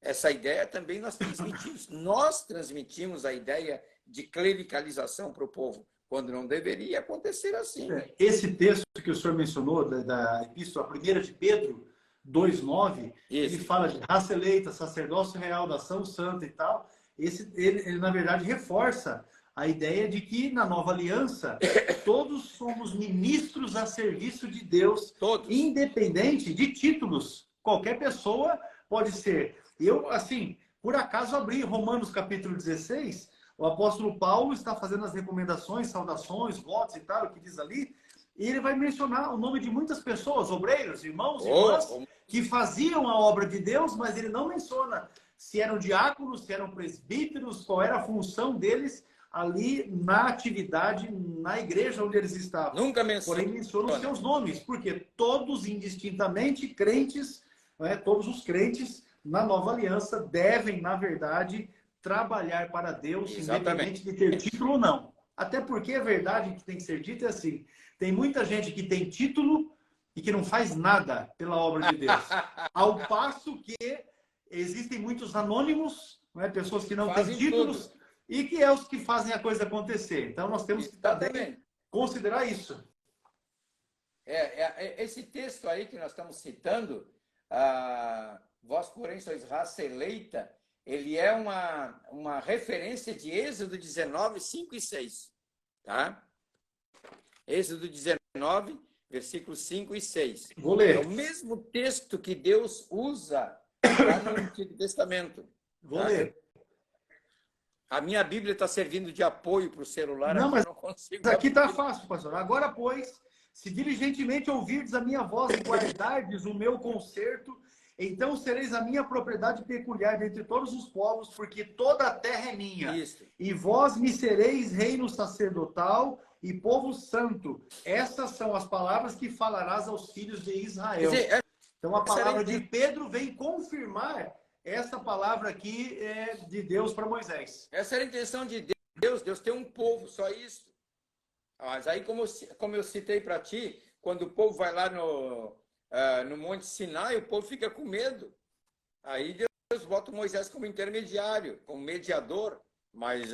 Essa ideia também nós transmitimos. Nós transmitimos a ideia de clericalização para o povo, quando não deveria acontecer assim. Esse texto que o senhor mencionou, da epístola primeira de Pedro, 2:9, ele fala de raça eleita, sacerdócio real, nação santa e tal. Ele, na verdade, reforça a ideia de que, na nova aliança, todos somos ministros a serviço de Deus, independente de títulos. Qualquer pessoa pode ser. Eu, assim, por acaso abri Romanos capítulo 16, o apóstolo Paulo está fazendo as recomendações, saudações, votos e tal, o que diz ali, e ele vai mencionar o nome de muitas pessoas, obreiros, irmãos e irmãs, que faziam a obra de Deus, mas ele não menciona se eram diáconos, se eram presbíteros, qual era a função deles ali na atividade, na igreja onde eles estavam. Nunca menciona. Porém, menciona os seus nomes, porque todos indistintamente crentes, né, todos os crentes na nova aliança devem, na verdade, trabalhar para Deus, independente de ter título ou não. Até porque a verdade que tem que ser dita é assim, tem muita gente que tem título e que não faz nada pela obra de Deus. Ao passo que existem muitos anônimos, né, pessoas que não têm títulos, tudo. E que é os que fazem a coisa acontecer. Então, nós temos que também considerar isso. Esse texto aí que nós estamos citando, vós, porém, sois raça eleita, ele é uma referência de Êxodo 19, 5 e 6. Tá? Êxodo 19, versículos 5 e 6. Vou ler. É o mesmo texto que Deus usa lá no Antigo Testamento. Vou ler. A minha Bíblia está servindo de apoio para o celular. Não, mas eu não consigo. Aqui está fácil, pastor. Agora, pois, se diligentemente ouvirdes a minha voz e guardardes o meu conserto, então sereis a minha propriedade peculiar dentre todos os povos, porque toda a terra é minha. Isso. E vós me sereis reino sacerdotal e povo santo. Essas são as palavras que falarás aos filhos de Israel. Então, a palavra de Pedro vem confirmar essa palavra aqui é de Deus para Moisés. Essa era a intenção de Deus. Deus tem um povo, só isso. Mas aí, como eu citei para ti, quando o povo vai lá no Monte Sinai, o povo fica com medo. Aí Deus bota Moisés como intermediário, como mediador. Mas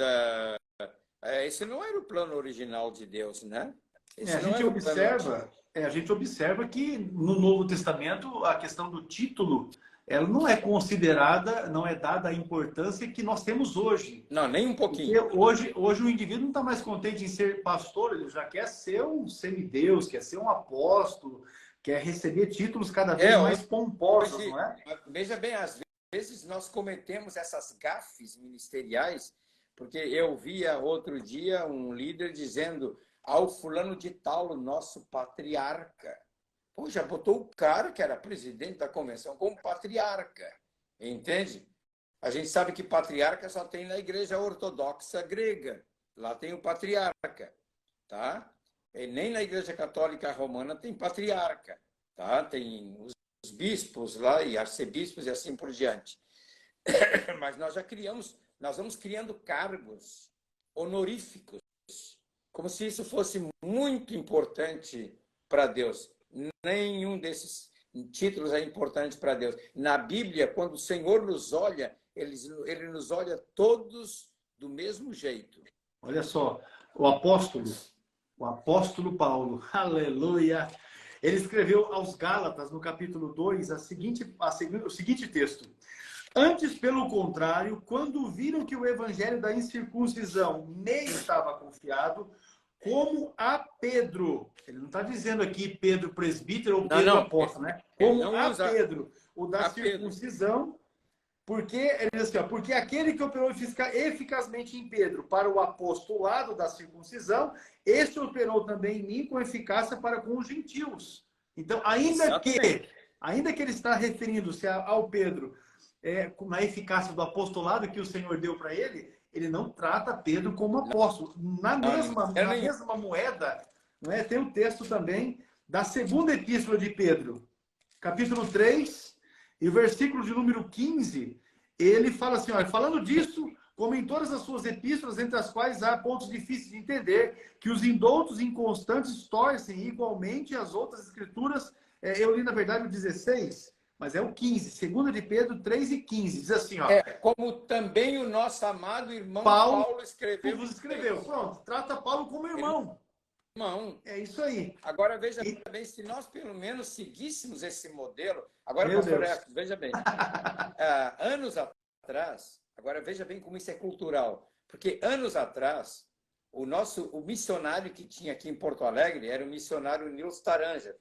esse não era o plano original de Deus, né? A gente observa que no Novo Testamento a questão do título ela não é considerada, não é dada a importância que nós temos hoje. Não, nem um pouquinho. Porque hoje o indivíduo não está mais contente em ser pastor, ele já quer ser um semideus, quer ser um apóstolo, quer receber títulos cada vez mais pomposos, não é? Veja bem, às vezes nós cometemos essas gafes ministeriais, porque eu via outro dia um líder dizendo ao fulano de tal, o nosso patriarca. Pô, já botou o cara que era presidente da convenção como patriarca, entende? A gente sabe que patriarca só tem na igreja ortodoxa grega. Lá tem o patriarca, tá? E nem na igreja católica romana tem patriarca, tá? Tem os bispos lá e arcebispos e assim por diante. Mas nós vamos criando cargos honoríficos, como se isso fosse muito importante para Deus. Nenhum desses títulos é importante para Deus. Na Bíblia, quando o Senhor nos olha, ele nos olha todos do mesmo jeito. Olha só, o apóstolo Paulo, aleluia, ele escreveu aos Gálatas, no capítulo 2, o seguinte texto. Antes, pelo contrário, quando viram que o evangelho da incircuncisão me estava confiado, como a Pedro, ele não está dizendo aqui Pedro presbítero ou Pedro apóstolo, né? Como a Pedro, o da circuncisão, porque ele diz assim, porque aquele que operou eficazmente em Pedro para o apostolado da circuncisão, este operou também em mim com eficácia para com os gentios. Então, ainda que ele está referindo-se ao Pedro na eficácia do apostolado que o Senhor deu para ele não trata Pedro como apóstolo. Na mesma moeda, não é? Tem o texto também da segunda epístola de Pedro, capítulo 3, e o versículo de número 15, ele fala assim, olha, falando disso, como em todas as suas epístolas, entre as quais há pontos difíceis de entender, que os indoutos inconstantes torcem igualmente as outras escrituras. Eu li, na verdade, o 16, mas é o 15, 2 de Pedro 3 e 15, diz assim, ó. Como também o nosso amado irmão Paulo escreveu. Pronto, trata Paulo como irmão. irmão. É isso aí. Agora, veja bem, se nós pelo menos seguíssemos esse modelo... Agora, pastor Ernesto, veja bem. Anos atrás, agora veja bem como isso é cultural. Porque anos atrás, o missionário que tinha aqui em Porto Alegre era o missionário Nils Taranger,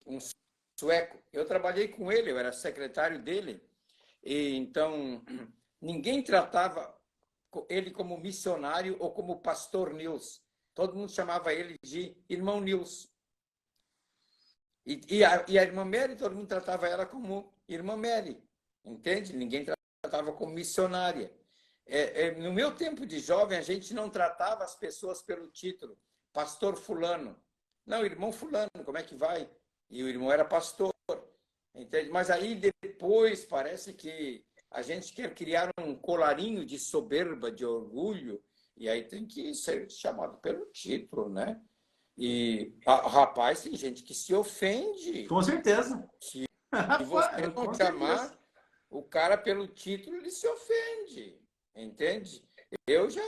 um sueco. Eu trabalhei com ele, eu era secretário dele. E, então, ninguém tratava ele como missionário ou como pastor Nils. Todo mundo chamava ele de irmão Nils. E a irmã Mary, todo mundo tratava ela como irmã Mary. Entende? Ninguém tratava como missionária. No meu tempo de jovem, a gente não tratava as pessoas pelo título. Pastor fulano. Não, irmão fulano, como é que vai? E o irmão era pastor. Entende? Mas aí depois parece que a gente quer criar um colarinho de soberba, de orgulho, e aí tem que ser chamado pelo título, né? E, rapaz, tem gente que se ofende. Com certeza. Se você não chamar o cara pelo título, ele se ofende. Entende? Eu já...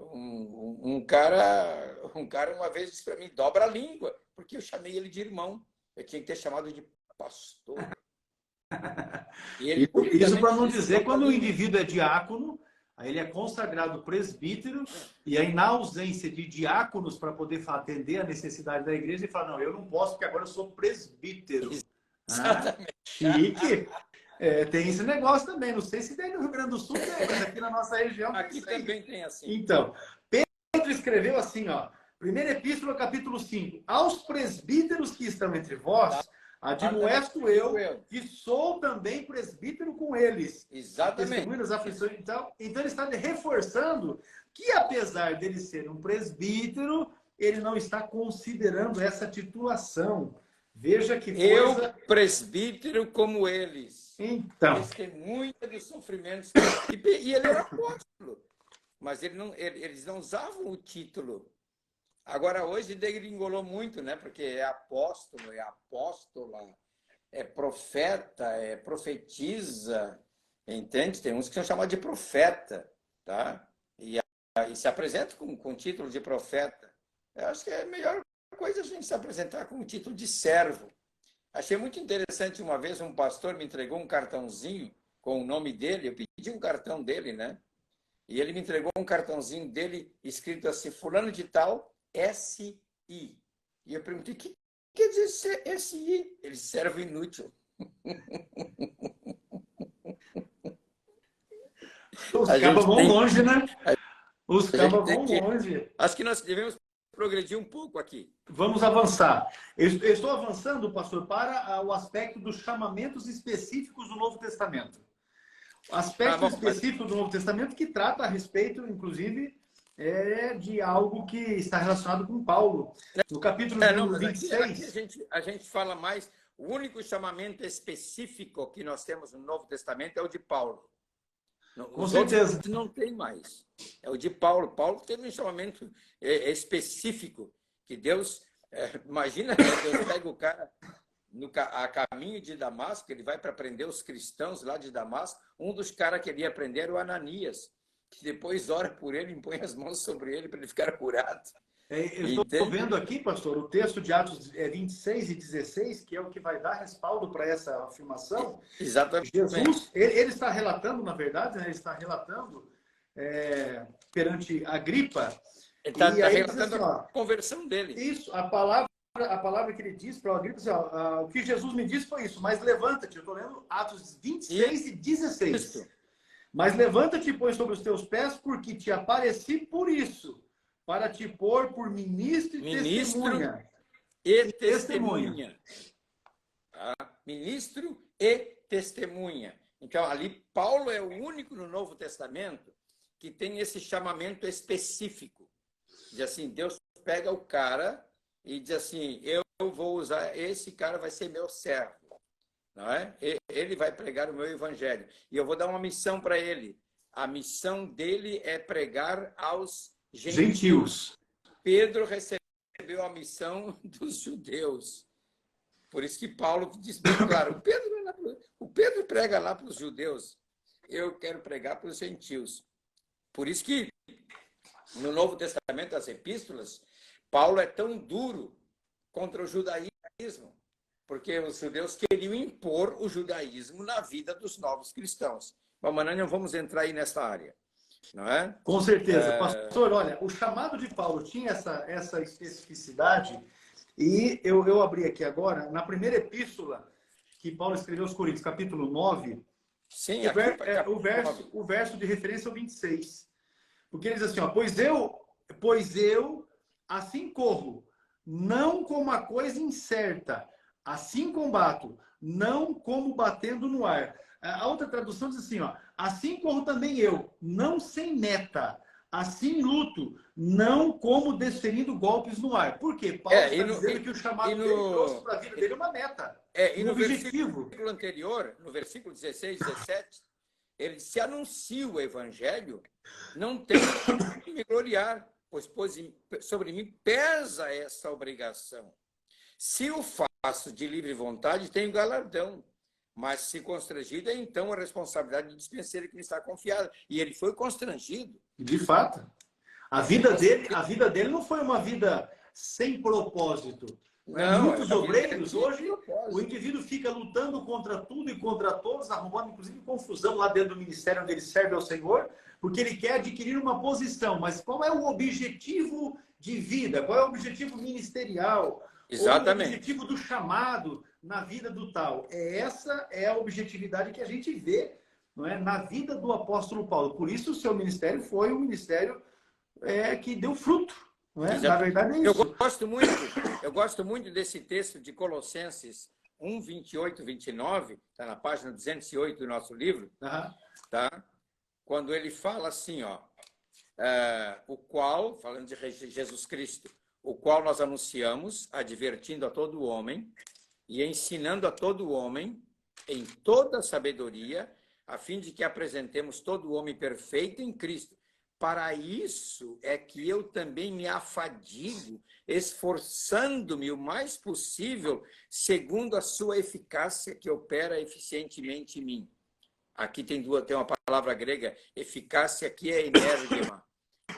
Um cara uma vez disse para mim, dobra a língua, porque eu chamei ele de irmão. Eu tinha que ter chamado de pastor. Isso para não dizer quando o indivíduo é diácono, aí ele é consagrado presbítero, e aí na ausência de diáconos para poder atender a necessidade da igreja, ele fala, não, eu não posso porque agora eu sou presbítero. Exatamente. Chique. Tem esse negócio também, não sei se tem no Rio Grande do Sul, mas aqui na nossa região aqui também tem assim. Então, Pedro escreveu assim, ó, 1ª Epístola, capítulo 5, aos presbíteros que estão entre vós, admoesto eu, que sou também presbítero com eles. Exatamente. Das aflições. Então ele está reforçando que, apesar dele ser um presbítero, ele não está considerando essa titulação. Veja que coisa... Eu, presbítero como eles. Então. Testemunha dos sofrimentos. E ele era apóstolo. Mas eles não usavam o título. Agora, hoje, degringolou muito, né? Porque é apóstolo, é apóstola, é profeta, é profetiza. Entende? Tem uns que são chamados de profeta, tá? E se apresentam com o título de profeta. Eu acho que é a melhor coisa a gente se apresentar com o título de servo. Achei muito interessante, uma vez um pastor me entregou um cartãozinho com o nome dele, eu pedi um cartão dele, né? E ele me entregou um cartãozinho dele escrito assim, fulano de tal, SI. E eu perguntei, o que quer dizer SI? Ele disse, servo inútil. Os cabas vão longe, né? Os cabas vão longe. Acho que nós devemos progredir um pouco aqui. Vamos avançar. Eu estou avançando, pastor, para o aspecto dos chamamentos específicos do Novo Testamento. Aspecto específico do Novo Testamento que trata a respeito, inclusive, de algo que está relacionado com Paulo. No capítulo 26... Aqui a gente fala mais... O único chamamento específico que nós temos no Novo Testamento é o de Paulo. Com certeza. Não tem mais. É o de Paulo. Paulo teve um chamamento específico que Deus... imagina que Deus pega o cara a caminho de Damasco, ele vai para prender os cristãos lá de Damasco. Um dos caras que ele ia prender era o Ananias, que depois ora por ele, impõe as mãos sobre ele para ele ficar curado. Eu estou vendo aqui, pastor, o texto de Atos 26 e 16, que é o que vai dar respaldo para essa afirmação. Exatamente. Jesus, ele está relatando, na verdade, né? Ele está relatando perante Agripa. Ele está relatando assim, a conversão dele. Isso, a palavra que ele diz para o Agripa, assim, o que Jesus me disse foi isso, mas levanta-te, eu estou lendo Atos 26 e 16. Isso. Mas levanta-te, pois, sobre os teus pés, porque te apareci por isso, para te pôr por ministro e testemunha. Ministro e testemunha. Então, ali, Paulo é o único no Novo Testamento que tem esse chamamento específico. Diz assim, Deus pega o cara e diz assim, eu vou usar, esse cara vai ser meu servo. Não é? Ele vai pregar o meu evangelho. E eu vou dar uma missão para ele. A missão dele é pregar aos gentios. Pedro recebeu a missão dos judeus. Por isso que Paulo diz bem claro, o Pedro prega lá para os judeus. Eu quero pregar para os gentios. Por isso que no Novo Testamento, as epístolas, Paulo é tão duro contra o judaísmo, porque os judeus queriam impor o judaísmo na vida dos novos cristãos. Mas não vamos entrar aí nessa área, não é? Com certeza. Pastor, olha, o chamado de Paulo tinha essa especificidade, e eu abri aqui agora, na primeira epístola que Paulo escreveu aos Coríntios, capítulo 9, sim, o verso de referência é o 26. Porque ele diz assim, ó, pois eu assim corro, não como a coisa incerta, assim combato, não como batendo no ar. A outra tradução diz assim, ó, assim corro também eu, não sem meta, assim luto, não como desferindo golpes no ar. Por quê? Paulo está dizendo que o chamado dele trouxe para a vida dele uma meta, um objetivo. No versículo 16, 17, ele se anuncia o evangelho, não tenho que me gloriar, pois sobre mim pesa essa obrigação. Se o faço de livre vontade, tenho galardão. Mas se constrangido, é então a responsabilidade de dispenseiro que me está confiada. E ele foi constrangido. De fato. A vida dele não foi uma vida sem propósito. Não, muitos obreiros, hoje, o indivíduo fica lutando contra tudo e contra todos, arrumando, inclusive, confusão lá dentro do ministério onde ele serve ao Senhor, porque ele quer adquirir uma posição. Mas qual é o objetivo de vida? Qual é o objetivo ministerial? Exatamente. Ou o objetivo do chamado na vida do tal? Essa é a objetividade que a gente vê, não é, na vida do apóstolo Paulo. Por isso, o seu ministério foi um ministério que deu fruto. Não é? Na verdade, é isso. Eu gosto muito desse texto de Colossenses 1, 28, 29, está na página 208 do nosso livro, tá? Quando ele fala assim, ó, o qual, falando de Jesus Cristo, o qual nós anunciamos, advertindo a todo homem e ensinando a todo homem em toda sabedoria, a fim de que apresentemos todo homem perfeito em Cristo. Para isso é que eu também me afadigo, esforçando-me o mais possível, segundo a sua eficácia que opera eficientemente em mim. Aqui tem uma palavra grega, eficácia, que é energema,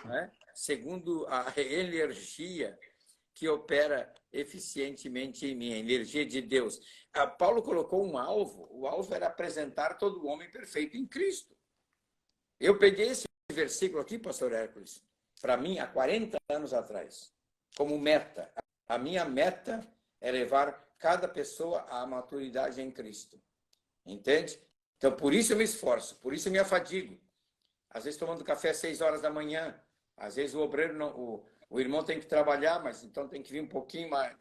né? Segundo a energia que opera eficientemente em mim, a energia de Deus. Paulo colocou um alvo, o alvo era apresentar todo homem perfeito em Cristo. Eu peguei esse versículo aqui, pastor Hércules, para mim, há 40 anos atrás, como meta. A minha meta é levar cada pessoa à maturidade em Cristo. Entende? Então, por isso eu me esforço, por isso eu me afadigo. Às vezes tomando café às 6 horas da manhã, às vezes o obreiro, o irmão tem que trabalhar, mas então tem que vir um pouquinho, mas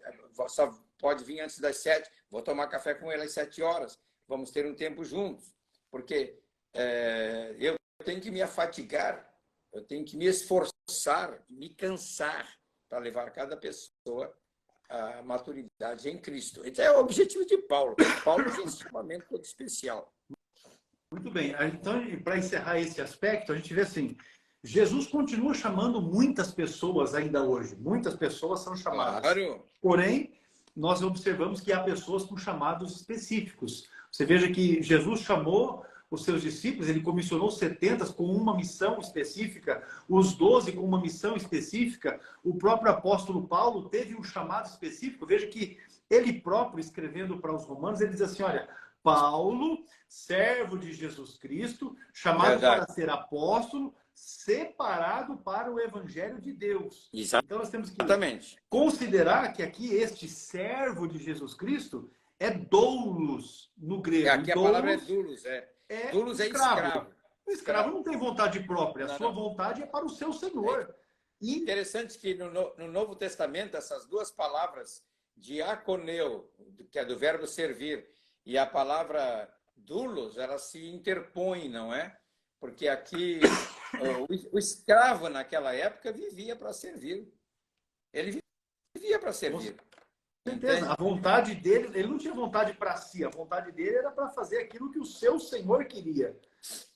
só pode vir antes das 7, vou tomar café com ele às 7 horas, vamos ter um tempo juntos, porque eu tenho que me afatigar, eu tenho que me esforçar, me cansar para levar cada pessoa à maturidade em Cristo. Esse é o objetivo de Paulo. Paulo tem esse chamamento todo especial. Muito bem. Então, para encerrar esse aspecto, a gente vê assim, Jesus continua chamando muitas pessoas ainda hoje. Muitas pessoas são chamadas. Claro. Porém, nós observamos que há pessoas com chamados específicos. Você veja que Jesus chamou os seus discípulos, ele comissionou 70 com uma missão específica, os 12 com uma missão específica. O próprio apóstolo Paulo teve um chamado específico. Veja que ele próprio, escrevendo para os romanos, ele diz assim, olha, Paulo, servo de Jesus Cristo, chamado para ser apóstolo, separado para o evangelho de Deus. Exatamente. Então nós temos que considerar que aqui este servo de Jesus Cristo é doulos no grego. Aqui a palavra é doulos, doulos escravo. É escravo. O escravo não tem vontade própria, a sua vontade é para o seu Senhor. Interessante que no Novo Testamento essas duas palavras, diaconeu, que é do verbo servir, e a palavra doulos, elas se interpõem, não é? Porque aqui o escravo naquela época vivia para servir. Ele vivia para servir. Com certeza. A vontade dele, ele não tinha vontade para si, a vontade dele era para fazer aquilo que o seu Senhor queria.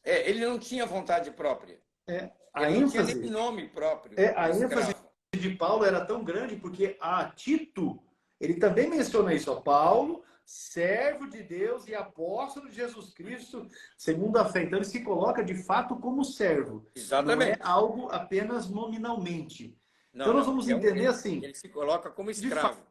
Ele não tinha vontade própria. Ele não tinha nem nome próprio. A ênfase de Paulo era tão grande porque a Tito, ele também menciona isso. Paulo, servo de Deus e apóstolo de Jesus Cristo, segundo a fé. Então ele se coloca de fato como servo. Exatamente. Não é algo apenas nominalmente. Não, então nós vamos entender assim... Ele se coloca como escravo.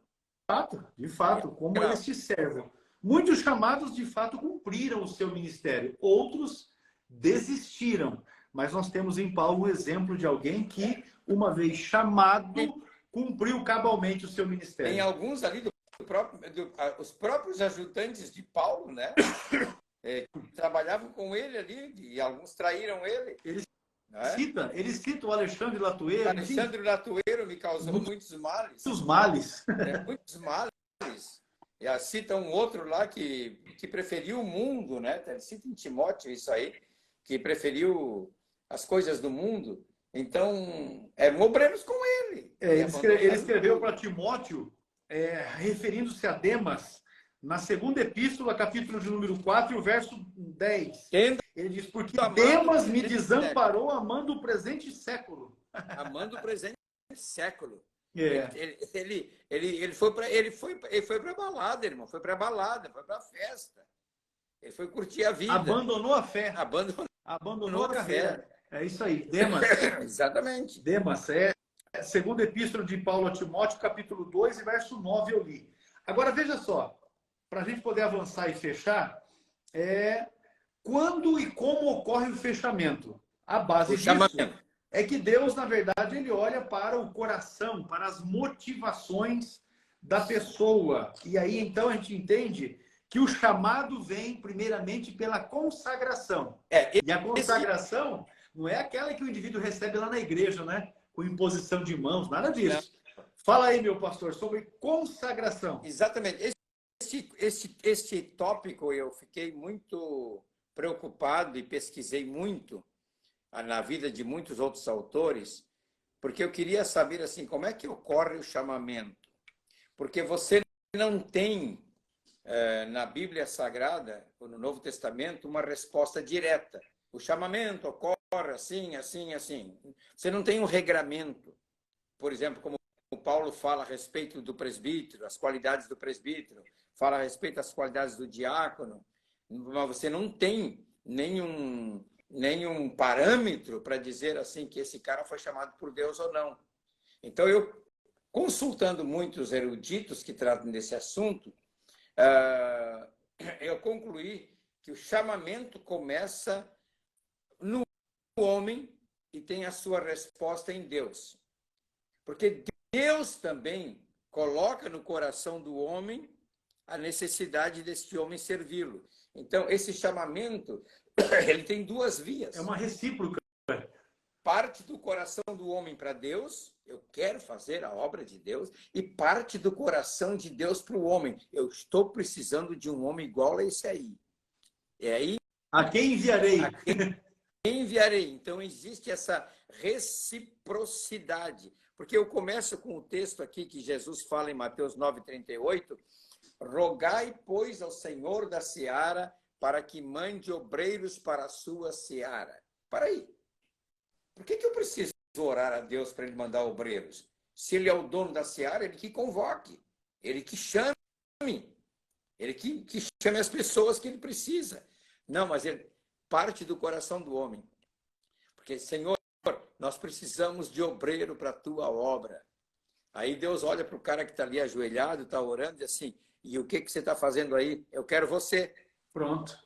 De fato, como eles te servem. Muitos chamados, de fato, cumpriram o seu ministério. Outros desistiram. Mas nós temos em Paulo um exemplo de alguém que, uma vez chamado, cumpriu cabalmente o seu ministério. Tem alguns ali os próprios ajudantes de Paulo, né? Trabalhavam com ele ali, e alguns traíram ele. Ele cita o Alexandre Latueiro. Alexandre Latueiro me causou muitos males. Muitos males. Muitos males. E cita um outro lá que preferiu o mundo, né? Ele cita em Timóteo isso aí, que preferiu as coisas do mundo. Então, eram obreiros com ele. Ele escreveu para Timóteo, referindo-se a Demas, na segunda epístola, capítulo de número 4, o verso 10. Ele diz, porque Demas me desamparou amando o presente século. Amando o presente século. Ele foi para balada, irmão. Foi para balada, foi para festa. Ele foi curtir a vida. Abandonou a fé. Abandonou a carreira. É isso aí. Demas. Exatamente. Demas. Segunda epístola de Paulo a Timóteo, capítulo 2, e verso 9 eu li. Agora, veja só. Para a gente poder avançar e fechar, quando e como ocorre o fechamento? A base disso é que Deus, na verdade, ele olha para o coração, para as motivações da pessoa. E aí, então, a gente entende que o chamado vem, primeiramente, pela consagração. E a consagração não é aquela que o indivíduo recebe lá na igreja, né? Com imposição de mãos, nada disso. Fala aí, meu pastor, sobre consagração. Exatamente. Este tópico eu fiquei muito preocupado e pesquisei muito na vida de muitos outros autores, porque eu queria saber assim, como é que ocorre o chamamento. Porque você não tem na Bíblia Sagrada, ou no Novo Testamento, uma resposta direta. O chamamento ocorre assim, assim, assim. Você não tem um regramento. Por exemplo, como o Paulo fala a respeito do presbítero, as qualidades do presbítero, fala a respeito das qualidades do diácono, mas você não tem nenhum parâmetro para dizer assim que esse cara foi chamado por Deus ou não. Então, eu, consultando muitos eruditos que tratam desse assunto, eu concluí que o chamamento começa no homem e tem a sua resposta em Deus. Porque Deus também coloca no coração do homem a necessidade deste homem servi-lo. Então, esse chamamento, ele tem duas vias. É uma recíproca. Parte do coração do homem para Deus, eu quero fazer a obra de Deus, e parte do coração de Deus para o homem. Eu estou precisando de um homem igual a esse aí. E aí... A quem enviarei? A quem enviarei. Então, existe essa reciprocidade. Porque eu começo com o texto aqui que Jesus fala em Mateus 9,38, rogai, pois, ao Senhor da seara para que mande obreiros para a sua seara. Para aí. Por que eu preciso orar a Deus para ele mandar obreiros? Se ele é o dono da seara, ele que convoque, ele que chame, ele que chame as pessoas que ele precisa. Não, mas ele parte do coração do homem. Porque, Senhor, nós precisamos de obreiro para a tua obra. Aí Deus olha para o cara que está ali ajoelhado, está orando, e diz assim, e o que você está fazendo aí? Eu quero você. Pronto.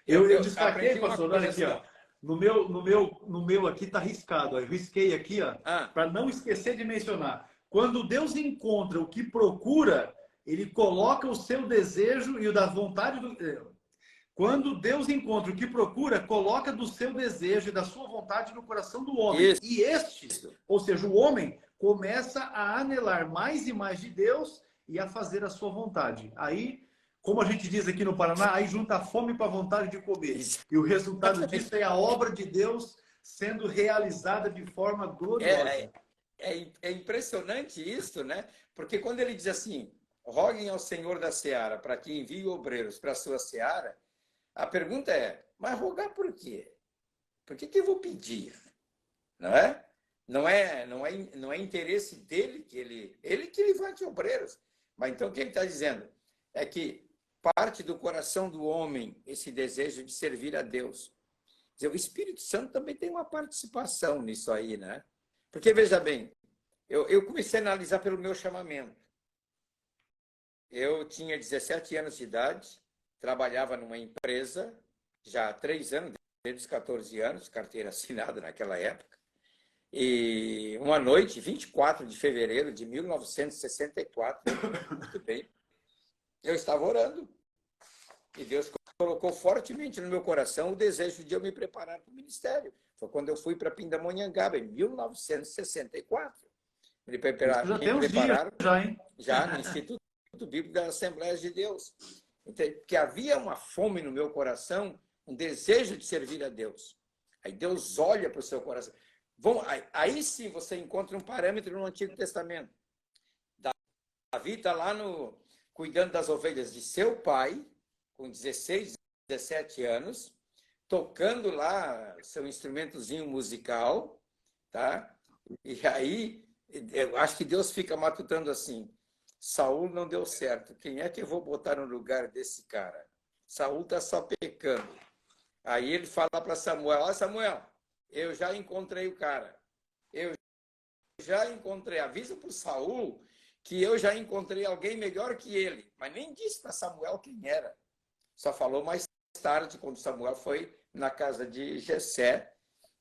Eu destaquei, pastor, olha aqui, ó. No meu aqui está riscado. Eu risquei aqui, ó, para não esquecer de mencionar. Quando Deus encontra o que procura, ele coloca o seu desejo e o da vontade do... Quando Deus encontra o que procura, coloca do seu desejo e da sua vontade no coração do homem. Isso. E ou seja, o homem, começa a anelar mais e mais de Deus e a fazer a sua vontade. Aí, como a gente diz aqui no Paraná, aí junta a fome com a vontade de comer. E o resultado disso é a obra de Deus sendo realizada de forma gloriosa. É impressionante isso, né? Porque quando ele diz assim, roguem ao Senhor da seara para que envie obreiros para a sua seara, a pergunta é, mas rogar por quê? Por que eu vou pedir? Não é? Não é interesse dele que ele que levante obreiros. Mas então o que ele está dizendo? É que parte do coração do homem esse desejo de servir a Deus. O Espírito Santo também tem uma participação nisso aí, né? Porque, veja bem, eu comecei a analisar pelo meu chamamento. Eu tinha 17 anos de idade, trabalhava numa empresa já há 3 anos, desde os 14 anos, carteira assinada naquela época. E uma noite, 24 de fevereiro de 1964, muito bem, eu estava orando. E Deus colocou fortemente no meu coração o desejo de eu me preparar para o ministério. Foi quando eu fui para Pindamonhangaba, em 1964. Me prepararam já no Instituto Bíblico das Assembleias de Deus. Então, porque havia uma fome no meu coração, um desejo de servir a Deus. Aí Deus olha para o seu coração. Aí sim você encontra um parâmetro no Antigo Testamento. Davi está lá cuidando das ovelhas de seu pai, com 16, 17 anos, tocando lá seu instrumentozinho musical, tá? E aí, eu acho que Deus fica matutando assim, Saul não deu certo, quem é que eu vou botar no lugar desse cara? Saul está só pecando. Aí ele fala para Samuel, ó Samuel, eu já encontrei o cara. Eu já encontrei, avisa para o Saul que eu já encontrei alguém melhor que ele. Mas nem disse para Samuel quem era. Só falou mais tarde, quando Samuel foi na casa de Jessé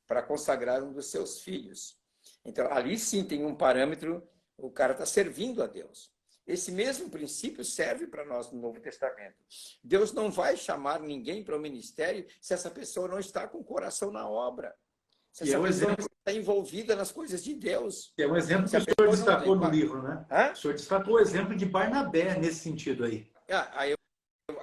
para consagrar um dos seus filhos. Então, ali sim tem um parâmetro, o cara está servindo a Deus. Esse mesmo princípio serve para nós no Novo Testamento. Deus não vai chamar ninguém para o ministério se essa pessoa não está com o coração na obra. Se essa pessoa não está envolvida nas coisas de Deus. É um exemplo que o senhor destacou no livro, né? O senhor destacou o exemplo de Barnabé nesse sentido aí.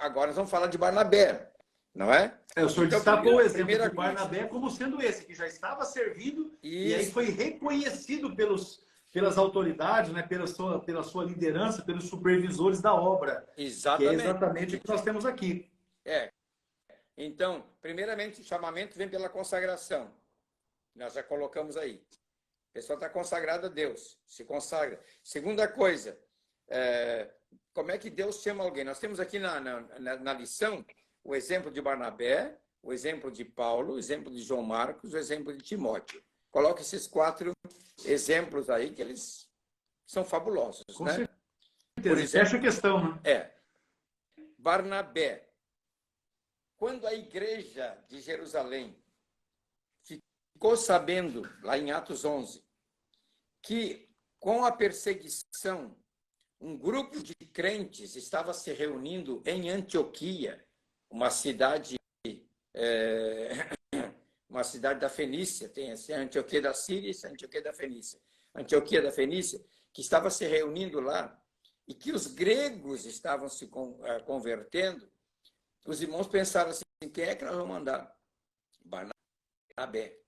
Agora nós vamos falar de Barnabé, não é? O senhor destacou o exemplo de Barnabé como sendo esse, que já estava servindo e aí foi reconhecido pelas autoridades, né? pela sua liderança, pelos supervisores da obra. Exatamente. Que é exatamente o que nós temos aqui. Então, primeiramente, o chamamento vem pela consagração. Nós já colocamos aí. A pessoa está consagrada a Deus, se consagra. Segunda coisa, como é que Deus chama alguém? Nós temos aqui na lição o exemplo de Barnabé, o exemplo de Paulo, o exemplo de João Marcos, o exemplo de Timóteo. Coloque esses 4 exemplos aí, que eles são fabulosos. Com certeza. Por exemplo, fecha a questão, né? Barnabé. Quando a igreja de Jerusalém ficou sabendo, lá em Atos 11, que com a perseguição, um grupo de crentes estava se reunindo em Antioquia, uma cidade da Fenícia, tem essa Antioquia da Síria e Antioquia da Fenícia. Antioquia da Fenícia, que estava se reunindo lá, e que os gregos estavam se convertendo, os irmãos pensaram assim, quem é que nós vamos mandar? Barnabé.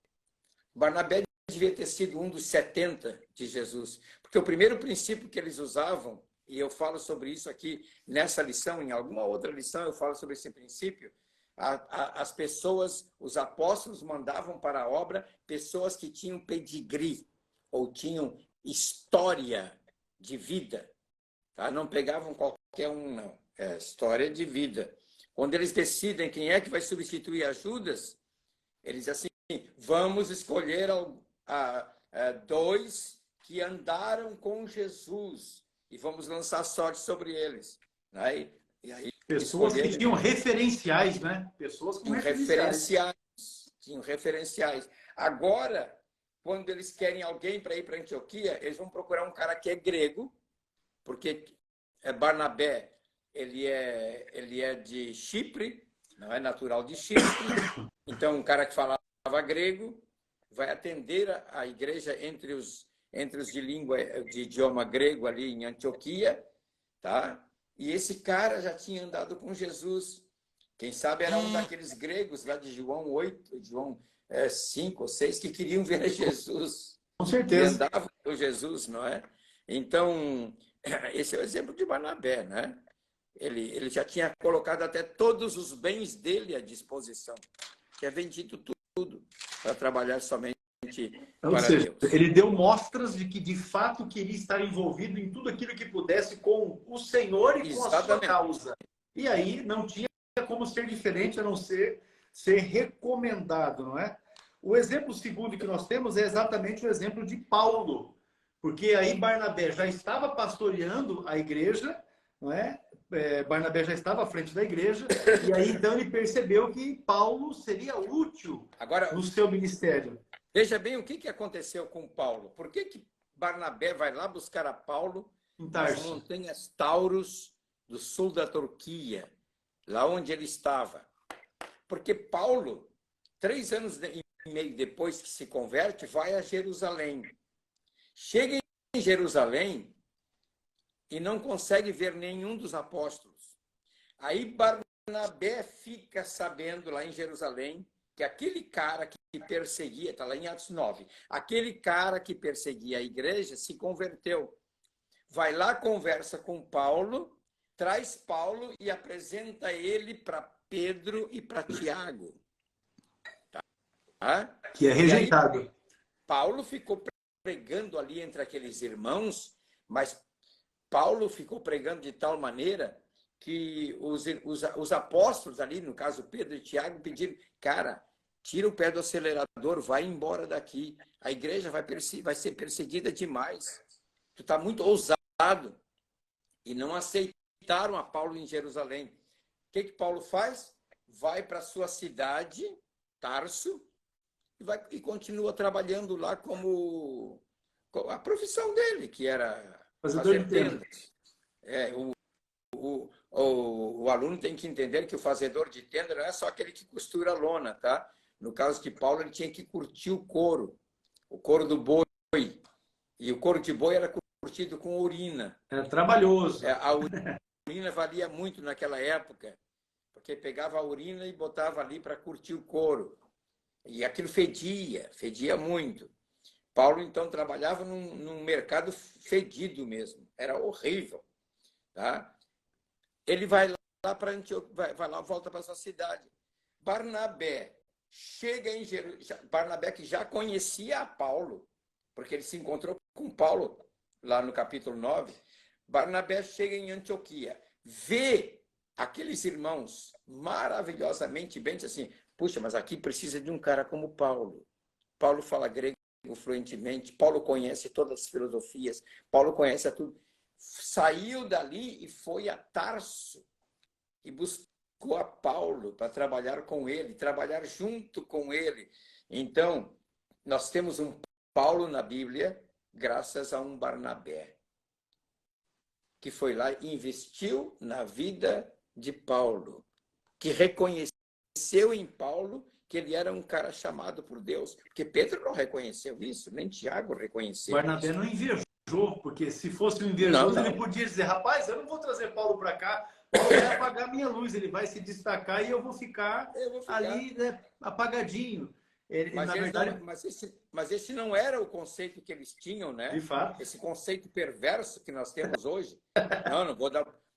Barnabé devia ter sido um dos 70 de Jesus, porque o primeiro princípio que eles usavam, e eu falo sobre isso aqui nessa lição, em alguma outra lição eu falo sobre esse princípio, as pessoas, os apóstolos mandavam para a obra pessoas que tinham pedigree, ou tinham história de vida. Tá? Não pegavam qualquer um, não. É história de vida. Quando eles decidem quem é que vai substituir a Judas, eles assim, vamos escolher 2 que andaram com Jesus e vamos lançar sorte sobre eles. Aí, pessoas que tinham referenciais, né? Pessoas com referenciais. Tinham referenciais. Agora, quando eles querem alguém para ir para Antioquia, eles vão procurar um cara que é grego, porque Barnabé, ele é de Chipre, não é natural de Chipre. Então, um cara que falava grego vai atender a igreja entre os de idioma grego ali em Antioquia, tá? E esse cara já tinha andado com Jesus. Quem sabe era um daqueles gregos lá de João 8, João 5 ou 6, que queriam ver Jesus. Com certeza. E andavam com Jesus, não é? Então, esse é o exemplo de Barnabé, né? Ele já tinha colocado até todos os bens dele à disposição. Tinha vendido tudo para trabalhar somente para Deus. Ele deu mostras de que, de fato, queria estar envolvido em tudo aquilo que pudesse com o Senhor e com a sua causa. E aí não tinha como ser diferente a não ser recomendado, não é? O exemplo segundo que nós temos é exatamente o exemplo de Paulo. Porque aí Barnabé já estava pastoreando a igreja, não é? Barnabé já estava à frente da igreja, e aí então ele percebeu que Paulo seria útil agora, no seu ministério. Veja bem o que aconteceu com Paulo. Por que Barnabé vai lá buscar a Paulo nas montanhas Taurus do sul da Turquia, lá onde ele estava? Porque Paulo, 3 anos e meio depois que se converte, vai a Jerusalém. Chega em Jerusalém e não consegue ver nenhum dos apóstolos. Aí Barnabé fica sabendo lá em Jerusalém que aquele cara que perseguia, está lá em Atos 9, aquele cara que perseguia a igreja se converteu. Vai lá, conversa com Paulo, traz Paulo e apresenta ele para Pedro e para Tiago. Tá? Que é rejeitado. Aí, Paulo ficou pregando ali entre aqueles irmãos, mas Paulo ficou pregando de tal maneira que os apóstolos ali, no caso Pedro e Tiago, pediram, cara, tira o pé do acelerador, vai embora daqui. A igreja vai ser perseguida demais. Tu está muito ousado. E não aceitaram a Paulo em Jerusalém. O que Paulo faz? Vai para a sua cidade, Tarso, e continua trabalhando lá como a profissão dele, que era fazer tendas. O aluno tem que entender que o fazedor de tenda não é só aquele que costura a lona, tá? No caso de Paulo, ele tinha que curtir o couro do boi. E o couro de boi era curtido com urina. Era trabalhoso. A urina valia muito naquela época, porque pegava a urina e botava ali para curtir o couro. E aquilo fedia muito. Paulo, então, trabalhava num mercado fedido mesmo. Era horrível. Tá? Ele vai lá para Antioquia, vai lá, volta para sua cidade. Barnabé chega em Jerusalém. Barnabé, que já conhecia a Paulo, porque ele se encontrou com Paulo lá no capítulo 9. Barnabé chega em Antioquia, vê aqueles irmãos maravilhosamente bem, diz assim, puxa, mas aqui precisa de um cara como Paulo. Paulo fala grego fluentemente, Paulo conhece todas as filosofias, Paulo conhece tudo. Saiu dali e foi a Tarso e buscou a Paulo para trabalhar com ele, trabalhar junto com ele. Então, nós temos um Paulo na Bíblia graças a um Barnabé, que foi lá e investiu na vida de Paulo, que reconheceu em Paulo que ele era um cara chamado por Deus. Porque Pedro não reconheceu isso, nem Tiago reconheceu Barnabé isso. não invejou, porque se fosse um invejoso, ele podia dizer, rapaz, eu não vou trazer Paulo para cá, Paulo vai apagar minha luz, ele vai se destacar e eu vou ficar ali, né, apagadinho. Mas esse não era o conceito que eles tinham, né? De fato. Esse conceito perverso que nós temos hoje.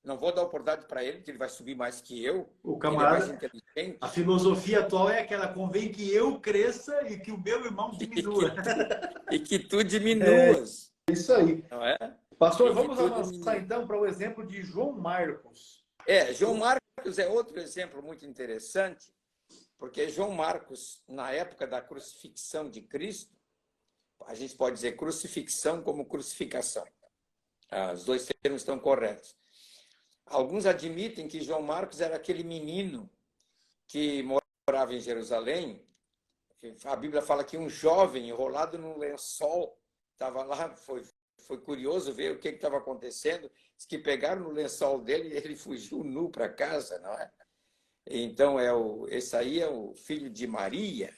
Não vou dar oportunidade para ele, que ele vai subir mais que eu. O camarada, ele é mais inteligente. A filosofia atual é aquela, convém que eu cresça e que o meu irmão diminua. E que tu diminuas. É isso aí. Não é? Pastor, vamos avançar então para o exemplo de João Marcos. João Marcos é outro exemplo muito interessante, porque João Marcos, na época da crucifixão de Cristo, a gente pode dizer crucifixão como crucificação. Os dois termos estão corretos. Alguns admitem que João Marcos era aquele menino que morava em Jerusalém. A Bíblia fala que um jovem enrolado num lençol estava lá, foi curioso ver o que estava acontecendo. Diz que pegaram no lençol dele e ele fugiu nu para casa, não é? Então, esse aí é o filho de Maria,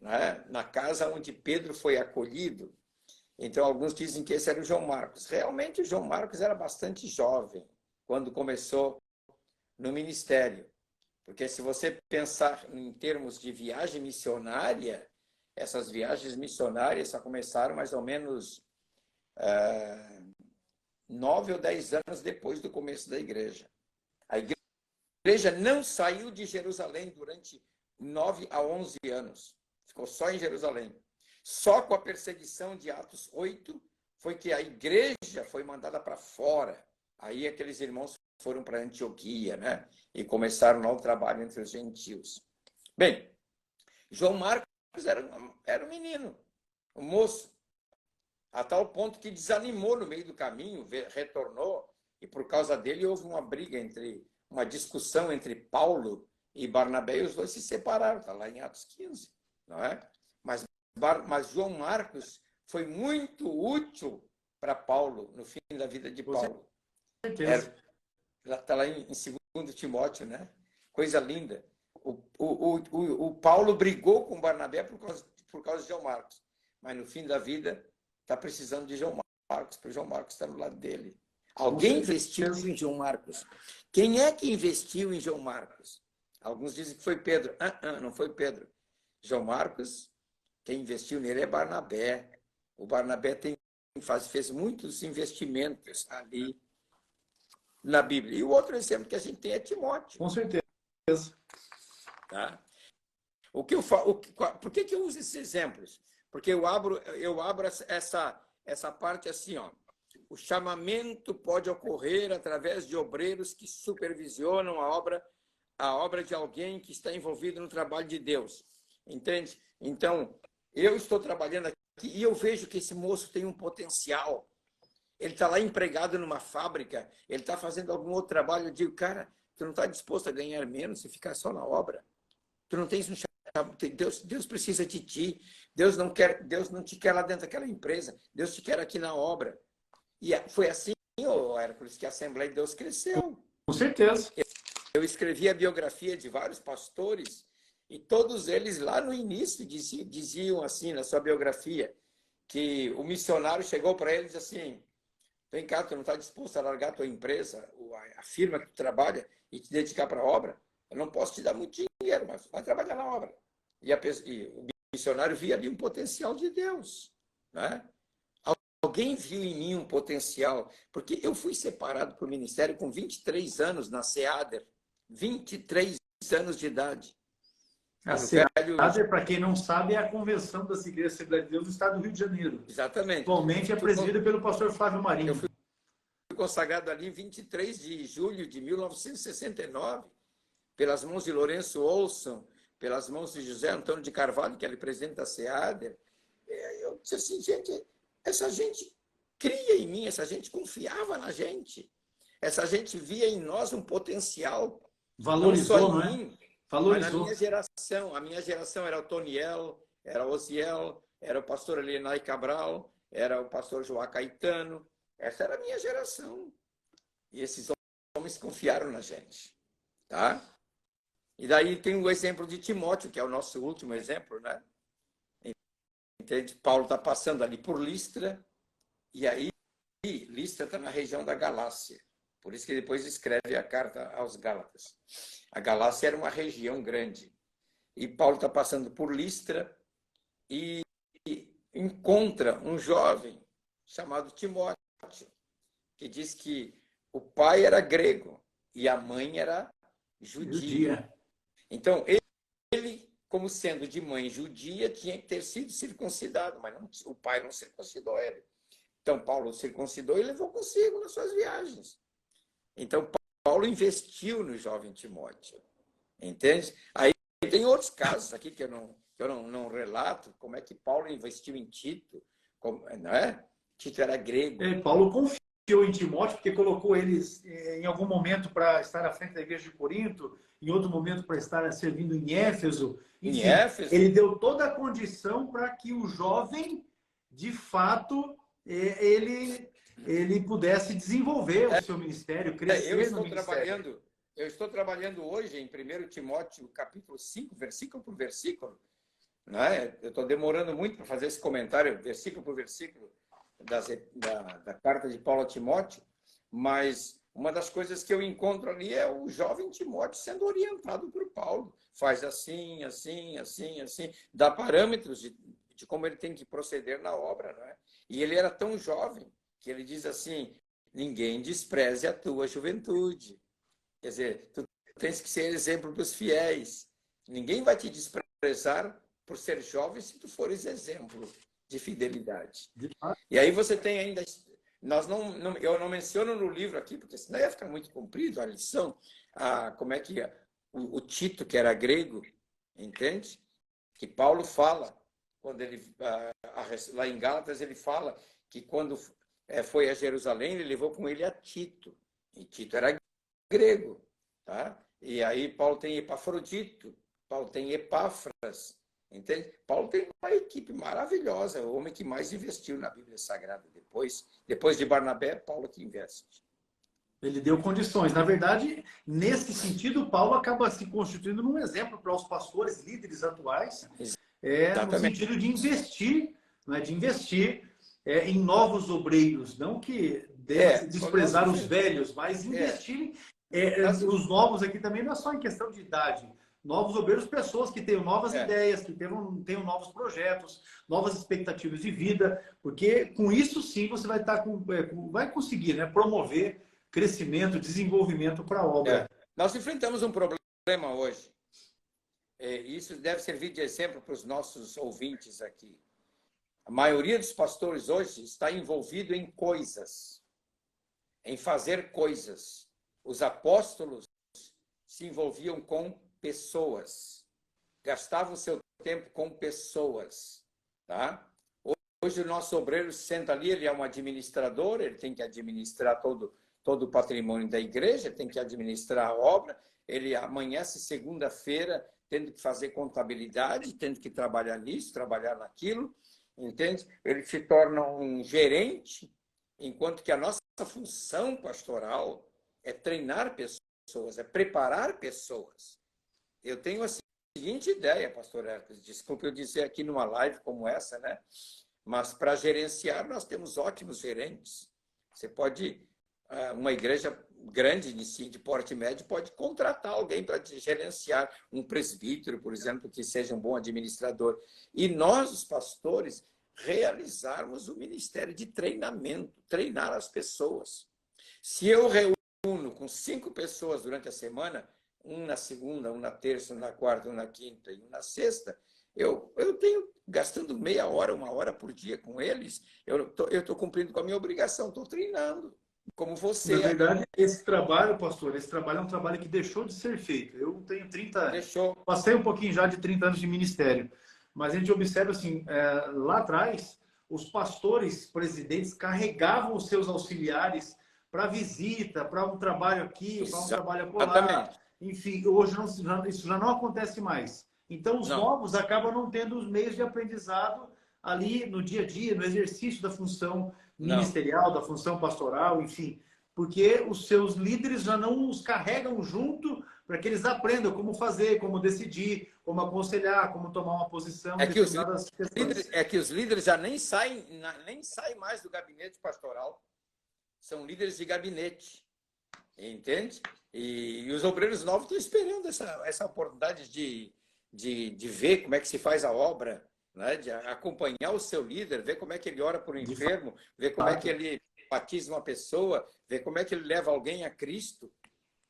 né? Na casa onde Pedro foi acolhido. Então, alguns dizem que esse era o João Marcos. Realmente, o João Marcos era bastante jovem quando começou no ministério. Porque se você pensar em termos de viagem missionária, essas viagens missionárias só começaram mais ou menos 9 ou 10 anos depois do começo da igreja. A igreja não saiu de Jerusalém durante 9 a 11 anos. Ficou só em Jerusalém. Só com a perseguição de Atos 8 foi que a igreja foi mandada para fora. Aí aqueles irmãos foram para Antioquia, né? E começaram lá o trabalho entre os gentios. Bem, João Marcos era um menino, um moço. a tal ponto que desanimou no meio do caminho, retornou, e por causa dele houve uma discussão entre Paulo e Barnabé, e os dois se separaram, está lá em Atos 15, não é? Mas João Marcos foi muito útil para Paulo no fim da vida de Paulo. Está lá em 2 Timóteo, né? Coisa linda. O Paulo brigou com Barnabé por causa de João Marcos, mas no fim da vida está precisando de João Marcos, para o João Marcos estar no lado dele. Alguém investiu em João Marcos. Quem é que investiu em João Marcos? Alguns dizem que foi Pedro. Não foi Pedro. João Marcos, quem investiu nele é Barnabé. O Barnabé fez muitos investimentos ali na Bíblia. E o outro exemplo que a gente tem é Timóteo. Com certeza. Tá? Por que eu uso esses exemplos? Porque eu abro essa parte assim, ó. O chamamento pode ocorrer através de obreiros que supervisionam a obra de alguém que está envolvido no trabalho de Deus. Entende? Então, eu estou trabalhando aqui e eu vejo que esse moço tem um potencial. Ele está lá empregado numa fábrica, ele está fazendo algum outro trabalho. Eu digo, cara, tu não está disposto a ganhar menos se ficar só na obra? Tu não tens um chamamento. Deus precisa de ti. Deus não te quer lá dentro daquela empresa. Deus te quer aqui na obra. E foi assim, Hércules, que a Assembleia de Deus cresceu. Com certeza. Eu escrevi a biografia de vários pastores e todos eles lá no início diziam assim na sua biografia que o missionário chegou para eles assim: vem cá, tu não está disposto a largar a tua empresa, a firma que tu trabalha e te dedicar para a obra? Eu não posso te dar muito dinheiro, mas vai trabalhar na obra. E o missionário via ali um potencial de Deus, né? Alguém viu em mim um potencial, porque eu fui separado para o ministério com 23 anos na SEADER, 23 anos de idade. A SEADER, para quem não sabe, é a Convenção das Igrejas Assembleias de Deus do Estado do Rio de Janeiro. Exatamente. Atualmente é presidida pelo pastor Flávio Marinho. Eu fui consagrado ali em 23 de julho de 1969, pelas mãos de Lourenço Olson, pelas mãos de José Antônio de Carvalho, que era presidente da SEADER. Eu disse assim, gente, essa gente cria em mim, essa gente confiava na gente. Essa gente via em nós um potencial. Valorizou, não só em mim, Valorizou. mas na minha geração. A minha geração era o Toniel, era o Osiel, era o pastor Alienay Cabral, era o pastor Joá Caetano. Essa era a minha geração. E esses homens confiaram na gente. Tá? E daí tem o exemplo de Timóteo, que é o nosso último exemplo, né? Entende? Paulo está passando ali por Listra, e aí Listra está na região da Galácia. Por isso que depois escreve a carta aos Gálatas. A Galácia era uma região grande. E Paulo está passando por Listra e encontra um jovem chamado Timóteo, que diz que o pai era grego e a mãe era judia. Então, ele, como sendo de mãe judia, tinha que ter sido circuncidado, mas o pai não circuncidou ele. Então, Paulo circuncidou e levou consigo nas suas viagens. Então, Paulo investiu no jovem Timóteo. Entende? Aí tem outros casos aqui que eu não relato, como é que Paulo investiu em Tito, não é? Tito era grego. Paulo confiou em Timóteo, porque colocou eles em algum momento para estar à frente da igreja de Corinto, em outro momento para estar servindo em Éfeso. Enfim, em Éfeso. Ele deu toda a condição para que o jovem, de fato, ele pudesse desenvolver o seu ministério, crescer no ministério. Eu estou trabalhando hoje em 1 Timóteo, capítulo 5, versículo por versículo. Não é? Eu estou demorando muito para fazer esse comentário, versículo por versículo, da carta de Paulo a Timóteo, mas uma das coisas que eu encontro ali é o jovem Timóteo sendo orientado por Paulo. Faz assim, assim, assim, assim, dá parâmetros de como ele tem que proceder na obra. Não é? E ele era tão jovem que ele diz assim: ninguém despreze a tua juventude. Quer dizer, tu tens que ser exemplo dos fiéis. Ninguém vai te desprezar por ser jovem se tu fores exemplo de fidelidade. E aí você tem ainda... eu não menciono no livro aqui, porque senão ia ficar muito comprido a lição, como é que o Tito, que era grego, entende? Que Paulo fala, quando ele, lá em Gálatas, ele fala que quando foi a Jerusalém, ele levou com ele a Tito. E Tito era grego. Tá? E aí Paulo tem Epafrodito, Paulo tem Epáfras. Entende? Paulo tem uma equipe maravilhosa, o homem que mais investiu na Bíblia Sagrada. Depois de Barnabé, Paulo que investe. Ele deu condições. Na verdade, nesse sentido, Paulo acaba se constituindo num exemplo para os pastores, líderes atuais, no sentido de investir, né, em novos obreiros. Não que deve desprezar os velhos, mas investir os novos aqui também não é só em questão de idade. Novos obreiros, pessoas que tenham novas ideias, que tenham novos projetos, novas expectativas de vida, porque com isso sim você vai estar vai conseguir, né, promover crescimento, desenvolvimento para a obra. Nós enfrentamos um problema hoje. Isso deve servir de exemplo para os nossos ouvintes aqui. A maioria dos pastores hoje está envolvido em coisas, em fazer coisas. Os apóstolos se envolviam com pessoas, gastavam o seu tempo com pessoas. Tá? Hoje o nosso obreiro senta ali, ele é um administrador, ele tem que administrar todo o patrimônio da igreja, tem que administrar a obra, ele amanhece segunda-feira tendo que fazer contabilidade, tendo que trabalhar nisso, trabalhar naquilo, entende? Ele se torna um gerente, enquanto que a nossa função pastoral é treinar pessoas, é preparar pessoas. Eu tenho a seguinte ideia, pastor Hércules, desculpe eu dizer aqui numa live como essa, né? Mas para gerenciar nós temos ótimos gerentes. Você pode... Uma igreja grande, de porte médio, pode contratar alguém para gerenciar um presbítero, por exemplo, que seja um bom administrador. E nós, os pastores, realizarmos o ministério de treinamento, treinar as pessoas. Se eu reúno com 5 pessoas durante a semana, um na segunda, um na terça, um na quarta, um na quinta e um na sexta, eu tenho gastando meia hora, 1 hora por dia com eles, eu estou cumprindo com a minha obrigação, estou treinando. Como você. Na verdade, esse trabalho, pastor, é um trabalho que deixou de ser feito. Eu tenho 30 anos. Passei um pouquinho já de 30 anos de ministério. Mas a gente observa assim, lá atrás, os pastores, presidentes, carregavam os seus auxiliares para visita, para um trabalho aqui, para um trabalho acolá. Enfim, hoje isso já não acontece mais. Então, os novos acabam não tendo os meios de aprendizado ali no dia a dia, no exercício da função ministerial, da função pastoral, enfim, porque os seus líderes já não os carregam junto para que eles aprendam como fazer, como decidir, como aconselhar, como tomar uma posição. É que os líderes já nem saem mais do gabinete pastoral, são líderes de gabinete, entende? E os obreiros novos estão esperando essa oportunidade de ver como é que se faz a obra, né? De acompanhar o seu líder, ver como é que ele ora por um enfermo, ver como é que ele batiza uma pessoa, ver como é que ele leva alguém a Cristo.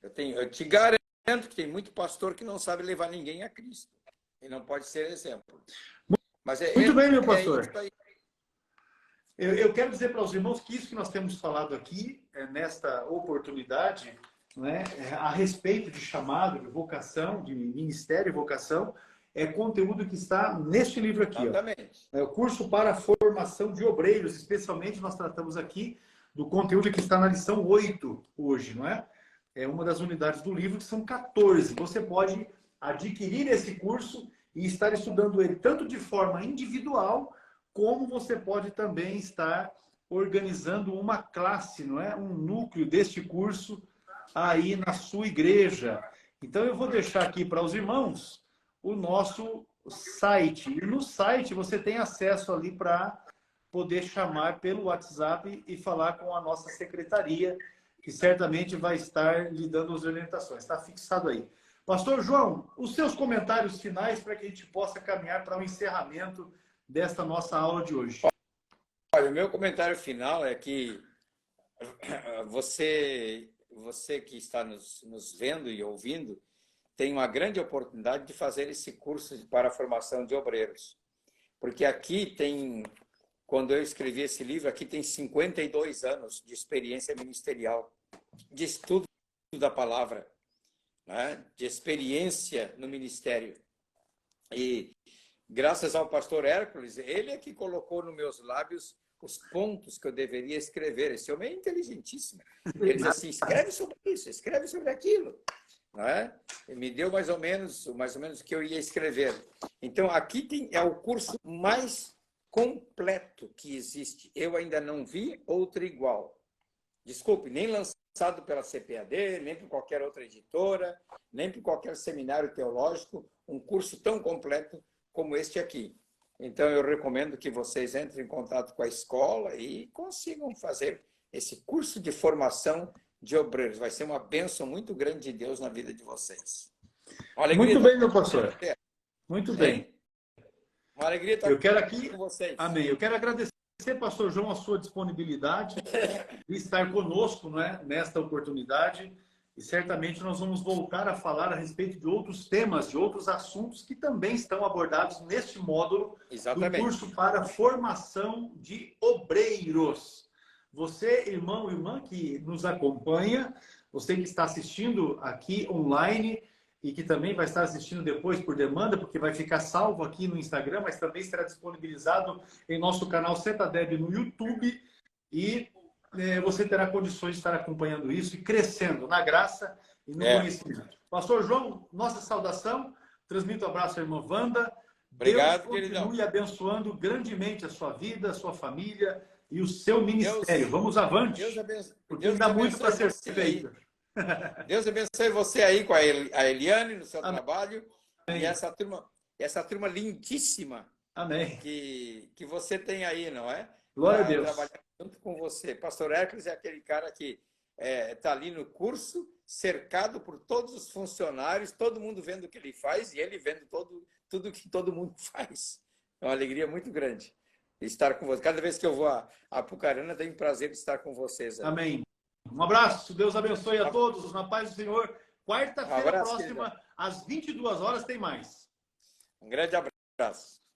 Eu te garanto que tem muito pastor que não sabe levar ninguém a Cristo. E não pode ser exemplo. Mas muito bem, meu pastor. Eu quero dizer para os irmãos que isso que nós temos falado aqui, nesta oportunidade, né, a respeito de chamado, de vocação, de ministério e vocação, é conteúdo que está neste livro aqui. Exatamente. É o curso para a formação de obreiros, especialmente nós tratamos aqui do conteúdo que está na lição 8 hoje, não é? É uma das unidades do livro, que são 14. Você pode adquirir esse curso e estar estudando ele tanto de forma individual, como você pode também estar organizando uma classe, não é? Um núcleo deste curso aí na sua igreja. Então eu vou deixar aqui para os irmãos o nosso site. E no site você tem acesso ali para poder chamar pelo WhatsApp e falar com a nossa secretaria, que certamente vai estar lhe dando as orientações. Está fixado aí. Pastor João, os seus comentários finais para que a gente possa caminhar para o encerramento desta nossa aula de hoje. Olha, o meu comentário final é que você que está nos vendo e ouvindo, tem uma grande oportunidade de fazer esse curso para a formação de obreiros. Porque aqui tem, quando eu escrevi esse livro, aqui tem 52 anos de experiência ministerial, de estudo da palavra, né? De experiência no ministério. E graças ao pastor Hércules, ele é que colocou nos meus lábios os pontos que eu deveria escrever. Esse homem é inteligentíssimo. Ele diz assim, escreve sobre isso, escreve sobre aquilo. Não é? Ele me deu mais ou menos o que eu ia escrever. Então, aqui é o curso mais completo que existe. Eu ainda não vi outro igual. Desculpe, nem lançado pela CPAD, nem por qualquer outra editora, nem por qualquer seminário teológico, um curso tão completo como este aqui. Então, eu recomendo que vocês entrem em contato com a escola e consigam fazer esse curso de formação de obreiros. Vai ser uma bênção muito grande de Deus na vida de vocês. Muito bem, meu pastor. Muito bem. Uma alegria estar aqui com vocês. Amém. Eu quero agradecer, pastor João, a sua disponibilidade de estar conosco, não é, nesta oportunidade. E certamente nós vamos voltar a falar a respeito de outros temas, de outros assuntos que também estão abordados neste módulo do curso para formação de obreiros. Você, irmão e irmã que nos acompanha, você que está assistindo aqui online e que também vai estar assistindo depois por demanda, porque vai ficar salvo aqui no Instagram, mas também será disponibilizado em nosso canal Cetadeb no YouTube. E você terá condições de estar acompanhando isso e crescendo na graça e no conhecimento. Pastor João, nossa saudação. Transmito um abraço à irmã Wanda. Obrigado, Deus continue abençoando grandemente a sua vida, a sua família e o seu ministério. Vamos avante. Porque ainda há muito para ser feito. Deus abençoe você aí com a Eliane no seu trabalho. Amém. E essa turma lindíssima. Amém. Que você tem aí, não é? Glória a Deus. Trabalhar junto com você. Pastor Hércules é aquele cara que está ali no curso, cercado por todos os funcionários, todo mundo vendo o que ele faz e ele vendo tudo que todo mundo faz. É uma alegria muito grande estar com você. Cada vez que eu vou a Apucarana, tenho prazer de estar com vocês. Aí. Amém. Um abraço. Deus abençoe a todos. Na paz do Senhor. Quarta-feira próxima, às 22 horas, tem mais. Um grande abraço.